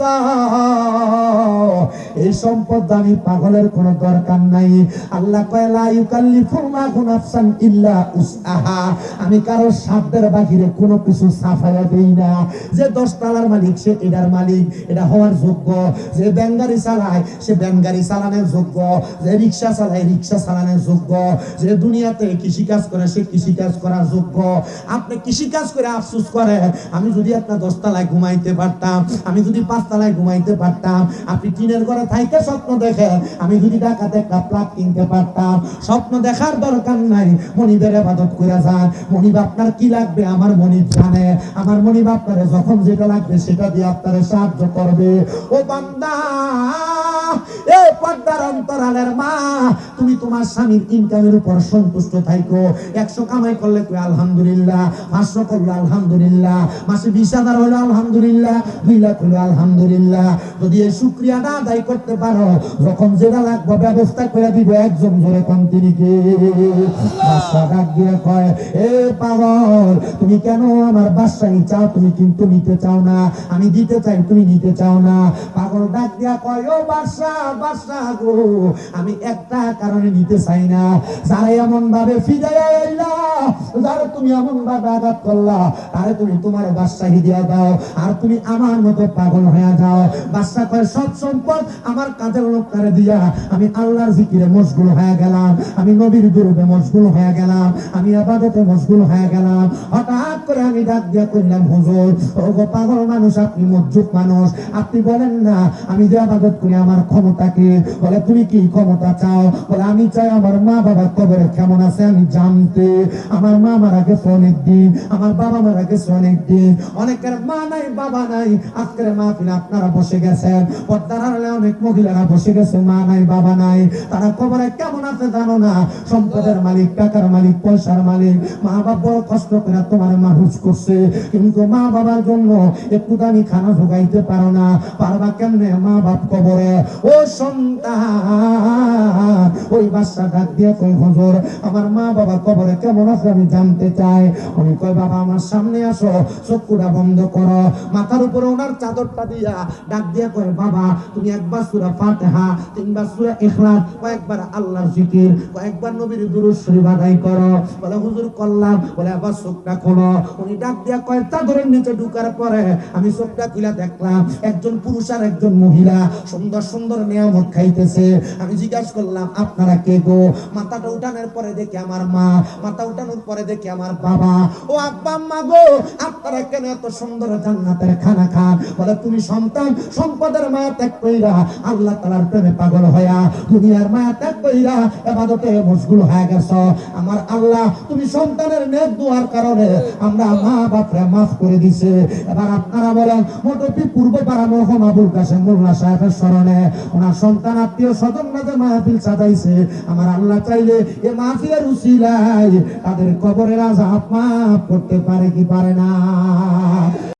Speaker 1: এই সম্পদ আমি পাগলের কোনো দরকার নাই। আল্লাহ কয় লা ইউকাল্লিফুল্লাহু নাফসান ইল্লা উসআহা, আমি কারো সাধ্যের বাহিরে কোনো কিছু সাফায়া দেই না। যে 10 তলার মালিক সে এটার মালিক, এটা হওয়ার যোগ্য। যে ব্যাংগাড়ি চালায় সে ব্যাংগাড়ি চালানোর যোগ্য, যে রিক্সা চালায় রিক্সা চালানোর যোগ্য, যে দুনিয়াতে কৃষি কাজ করে সে কৃষি কাজ করার যোগ্য। আপনি কৃষি কাজ করে আফসোস করে আমি যদি আপনার 10 তলায় ঘুমাইতে পারতাম, আমি যদি 5 তলায় ঘুমাইতে পারতাম। আপনি টিনের ঘরে থাইকে স্বপ্ন দেখেন আমি যদি ঢাকাতে একটা প্লাট কিনতে পারতাম। স্বপ্ন দেখার দরকার নাই, মনিবের ইবাদত করে যান। মনিব আপনার কি লাগবে আমার মনিব জানে, আমার মনিব আপনারে যখন যেটা লাগবে সেটা দিয়ে আপনারে সাহায্য করবে। ও বান্দা, এই পর্দার অন্তরালের মা, তুমি তোমার স্বামীর ইনকামের উপর সন্তুষ্ট থাইকো। 100 কামাই করলে কই আলহামদুলিল্লাহ, 500 করলে আলহামদুলিল্লাহ, মাসে 20,000 হলো আলহামদুলিল্লাহ, 2 লাখ হলো আলহামদুলিল্লাহ। যদি এই শুকরিয়াটা আদায় করতে পারো, যখন যেটা লাগবে ব্যবস্থা করে দিব। একজন জোরে কোন তিনি কে? বাদশা ডাক দিয়ে কয় এ পাগল তুমি কেন আমার বাদশাহী চাও, তুমি কিন্তু নিতে চাও না। আমি দিতে চাই, তুমি নিতে চাও না। পাগল ডাক দিয়া কয় ও বাদশা, বাদশা গো আমি একটা কারণে নিতে চাই না। যারা এমন ভাবে ফিরাইয়া আইলা, যারা তুমি এমন ভাবে আঘাত করলা, আরে তুমি তোমার বাদশাহী দিয়া দাও আর তুমি আমার মতো পাগল হয়ে যাও। বাদশা কয় সব সম্পদ আমার কাজের লোকটারে দিয়া আমি আল্লাহর জিকিরে মশগুল হয়ে গেলাম, আমি নবীর দুরূদে মশগুল হয়ে গেলাম, আমি ইবাদতে মশগুল হয়ে গেলাম। হঠাৎ করে আমি ডাক দিয়া কইলাম হুজুর, ও গো পাগল মানুষ, আপনি মজ্জুব মানুষ, আপনি বলেন না আমি যে ইবাদত করি আমার ক্ষমতা কি? বলে তুমি কি ক্ষমতা চাও? বলে আমি চাই আমার মা বাবা কবরে কেমন আছে আমি জানতে। আমার মা মারা গেছে অনেকদিন, আমার বাবা মারা গেছে অনেকদিন, অনেকের মা নাই বাবা নাই। আজকের মাহফিলে আপনারা বসে গেছেন, পর্দার আড়ালে অনেক মহিলারা বসে গেছে, মা নাই বাবা নাই। তারা কবরে কেমন আছে জানো না? সম্পদের মালিক, টাকার মালিক, পয়সার মালিক। মা বাবা বড় কষ্ট করে তোমার মানুষ করছে, কিন্তু মা বাবার জন্য একটু দামি খানা ঢুকাইতে পারো না। পারবা কেমনে মা বাপ কবরে? ও সন্তান, ওই বাদশা ডাক দিয়ে কই হুজুর আমার মা বাবা কবরে কেমন আছে আমি জানতে চাই। উনি কয় বাবা আমার সামনে আসো, চক্ষুটা বন্ধ করো। মাথার উপরে ওনার চাদরটা দিয়া ডাক দিয়ে কয় বাবা তুমি একবার সূরা ফাতিহা, 3 বার সূরা ইখলাস, কয়েকবার আল্লাহর জিকির, কয়েকবার নবীর দুরূদ শরীফ আদায় করো। বলে হুজুর করলাম। বলে আবার চোখটা খোলো। উনি ডাক দিয়া কয় চাদরের নিচে ঢুকার পরে আমি চোখটা খুলে দেখলাম একজন পুরুষ আর একজন মহিলা সুন্দর সুন্দর নিয়ামত খাইতেছে। আমি জিজ্ঞাসা করলাম আপনারা কে গো? মাথাটা উঠানোর পরে দেখি আমার মা, মাথা উঠানোর পরে দেখি আমার বাবা। ও আব্বা আম্মা গো, আপনারা কেন এত সুন্দর জান্নাতের খানা খান? বলে তুমি সন্তান সম্পদের মায়া ত্যাগ কইরা আল্লাহ তাআলার প্রেমে পাগল হইয়া দুনিয়ার মায়া ত্যাগ কইরা ইবাদতে মশগুল হয়ে গেছো। আমার আল্লাহ তুমি সন্তানের নেক দুয়ার কারণে আমরা মা বাপরে মাফ করে দিছে। এবার আপনারা বলেন মোটপি পূর্ব পাড়া মরহুম আবুল কাসেম মোল্লা সাহেবের স্মরণে ওনার সন্তান আত্মীয় স্বজন মাঝে মাহফিল সাজাইছে। আমার আল্লাহ চাইলে এই মাহফিলের উসিলায় তাদের কবরের আযাব মাফ করতে পারে কি পারে না?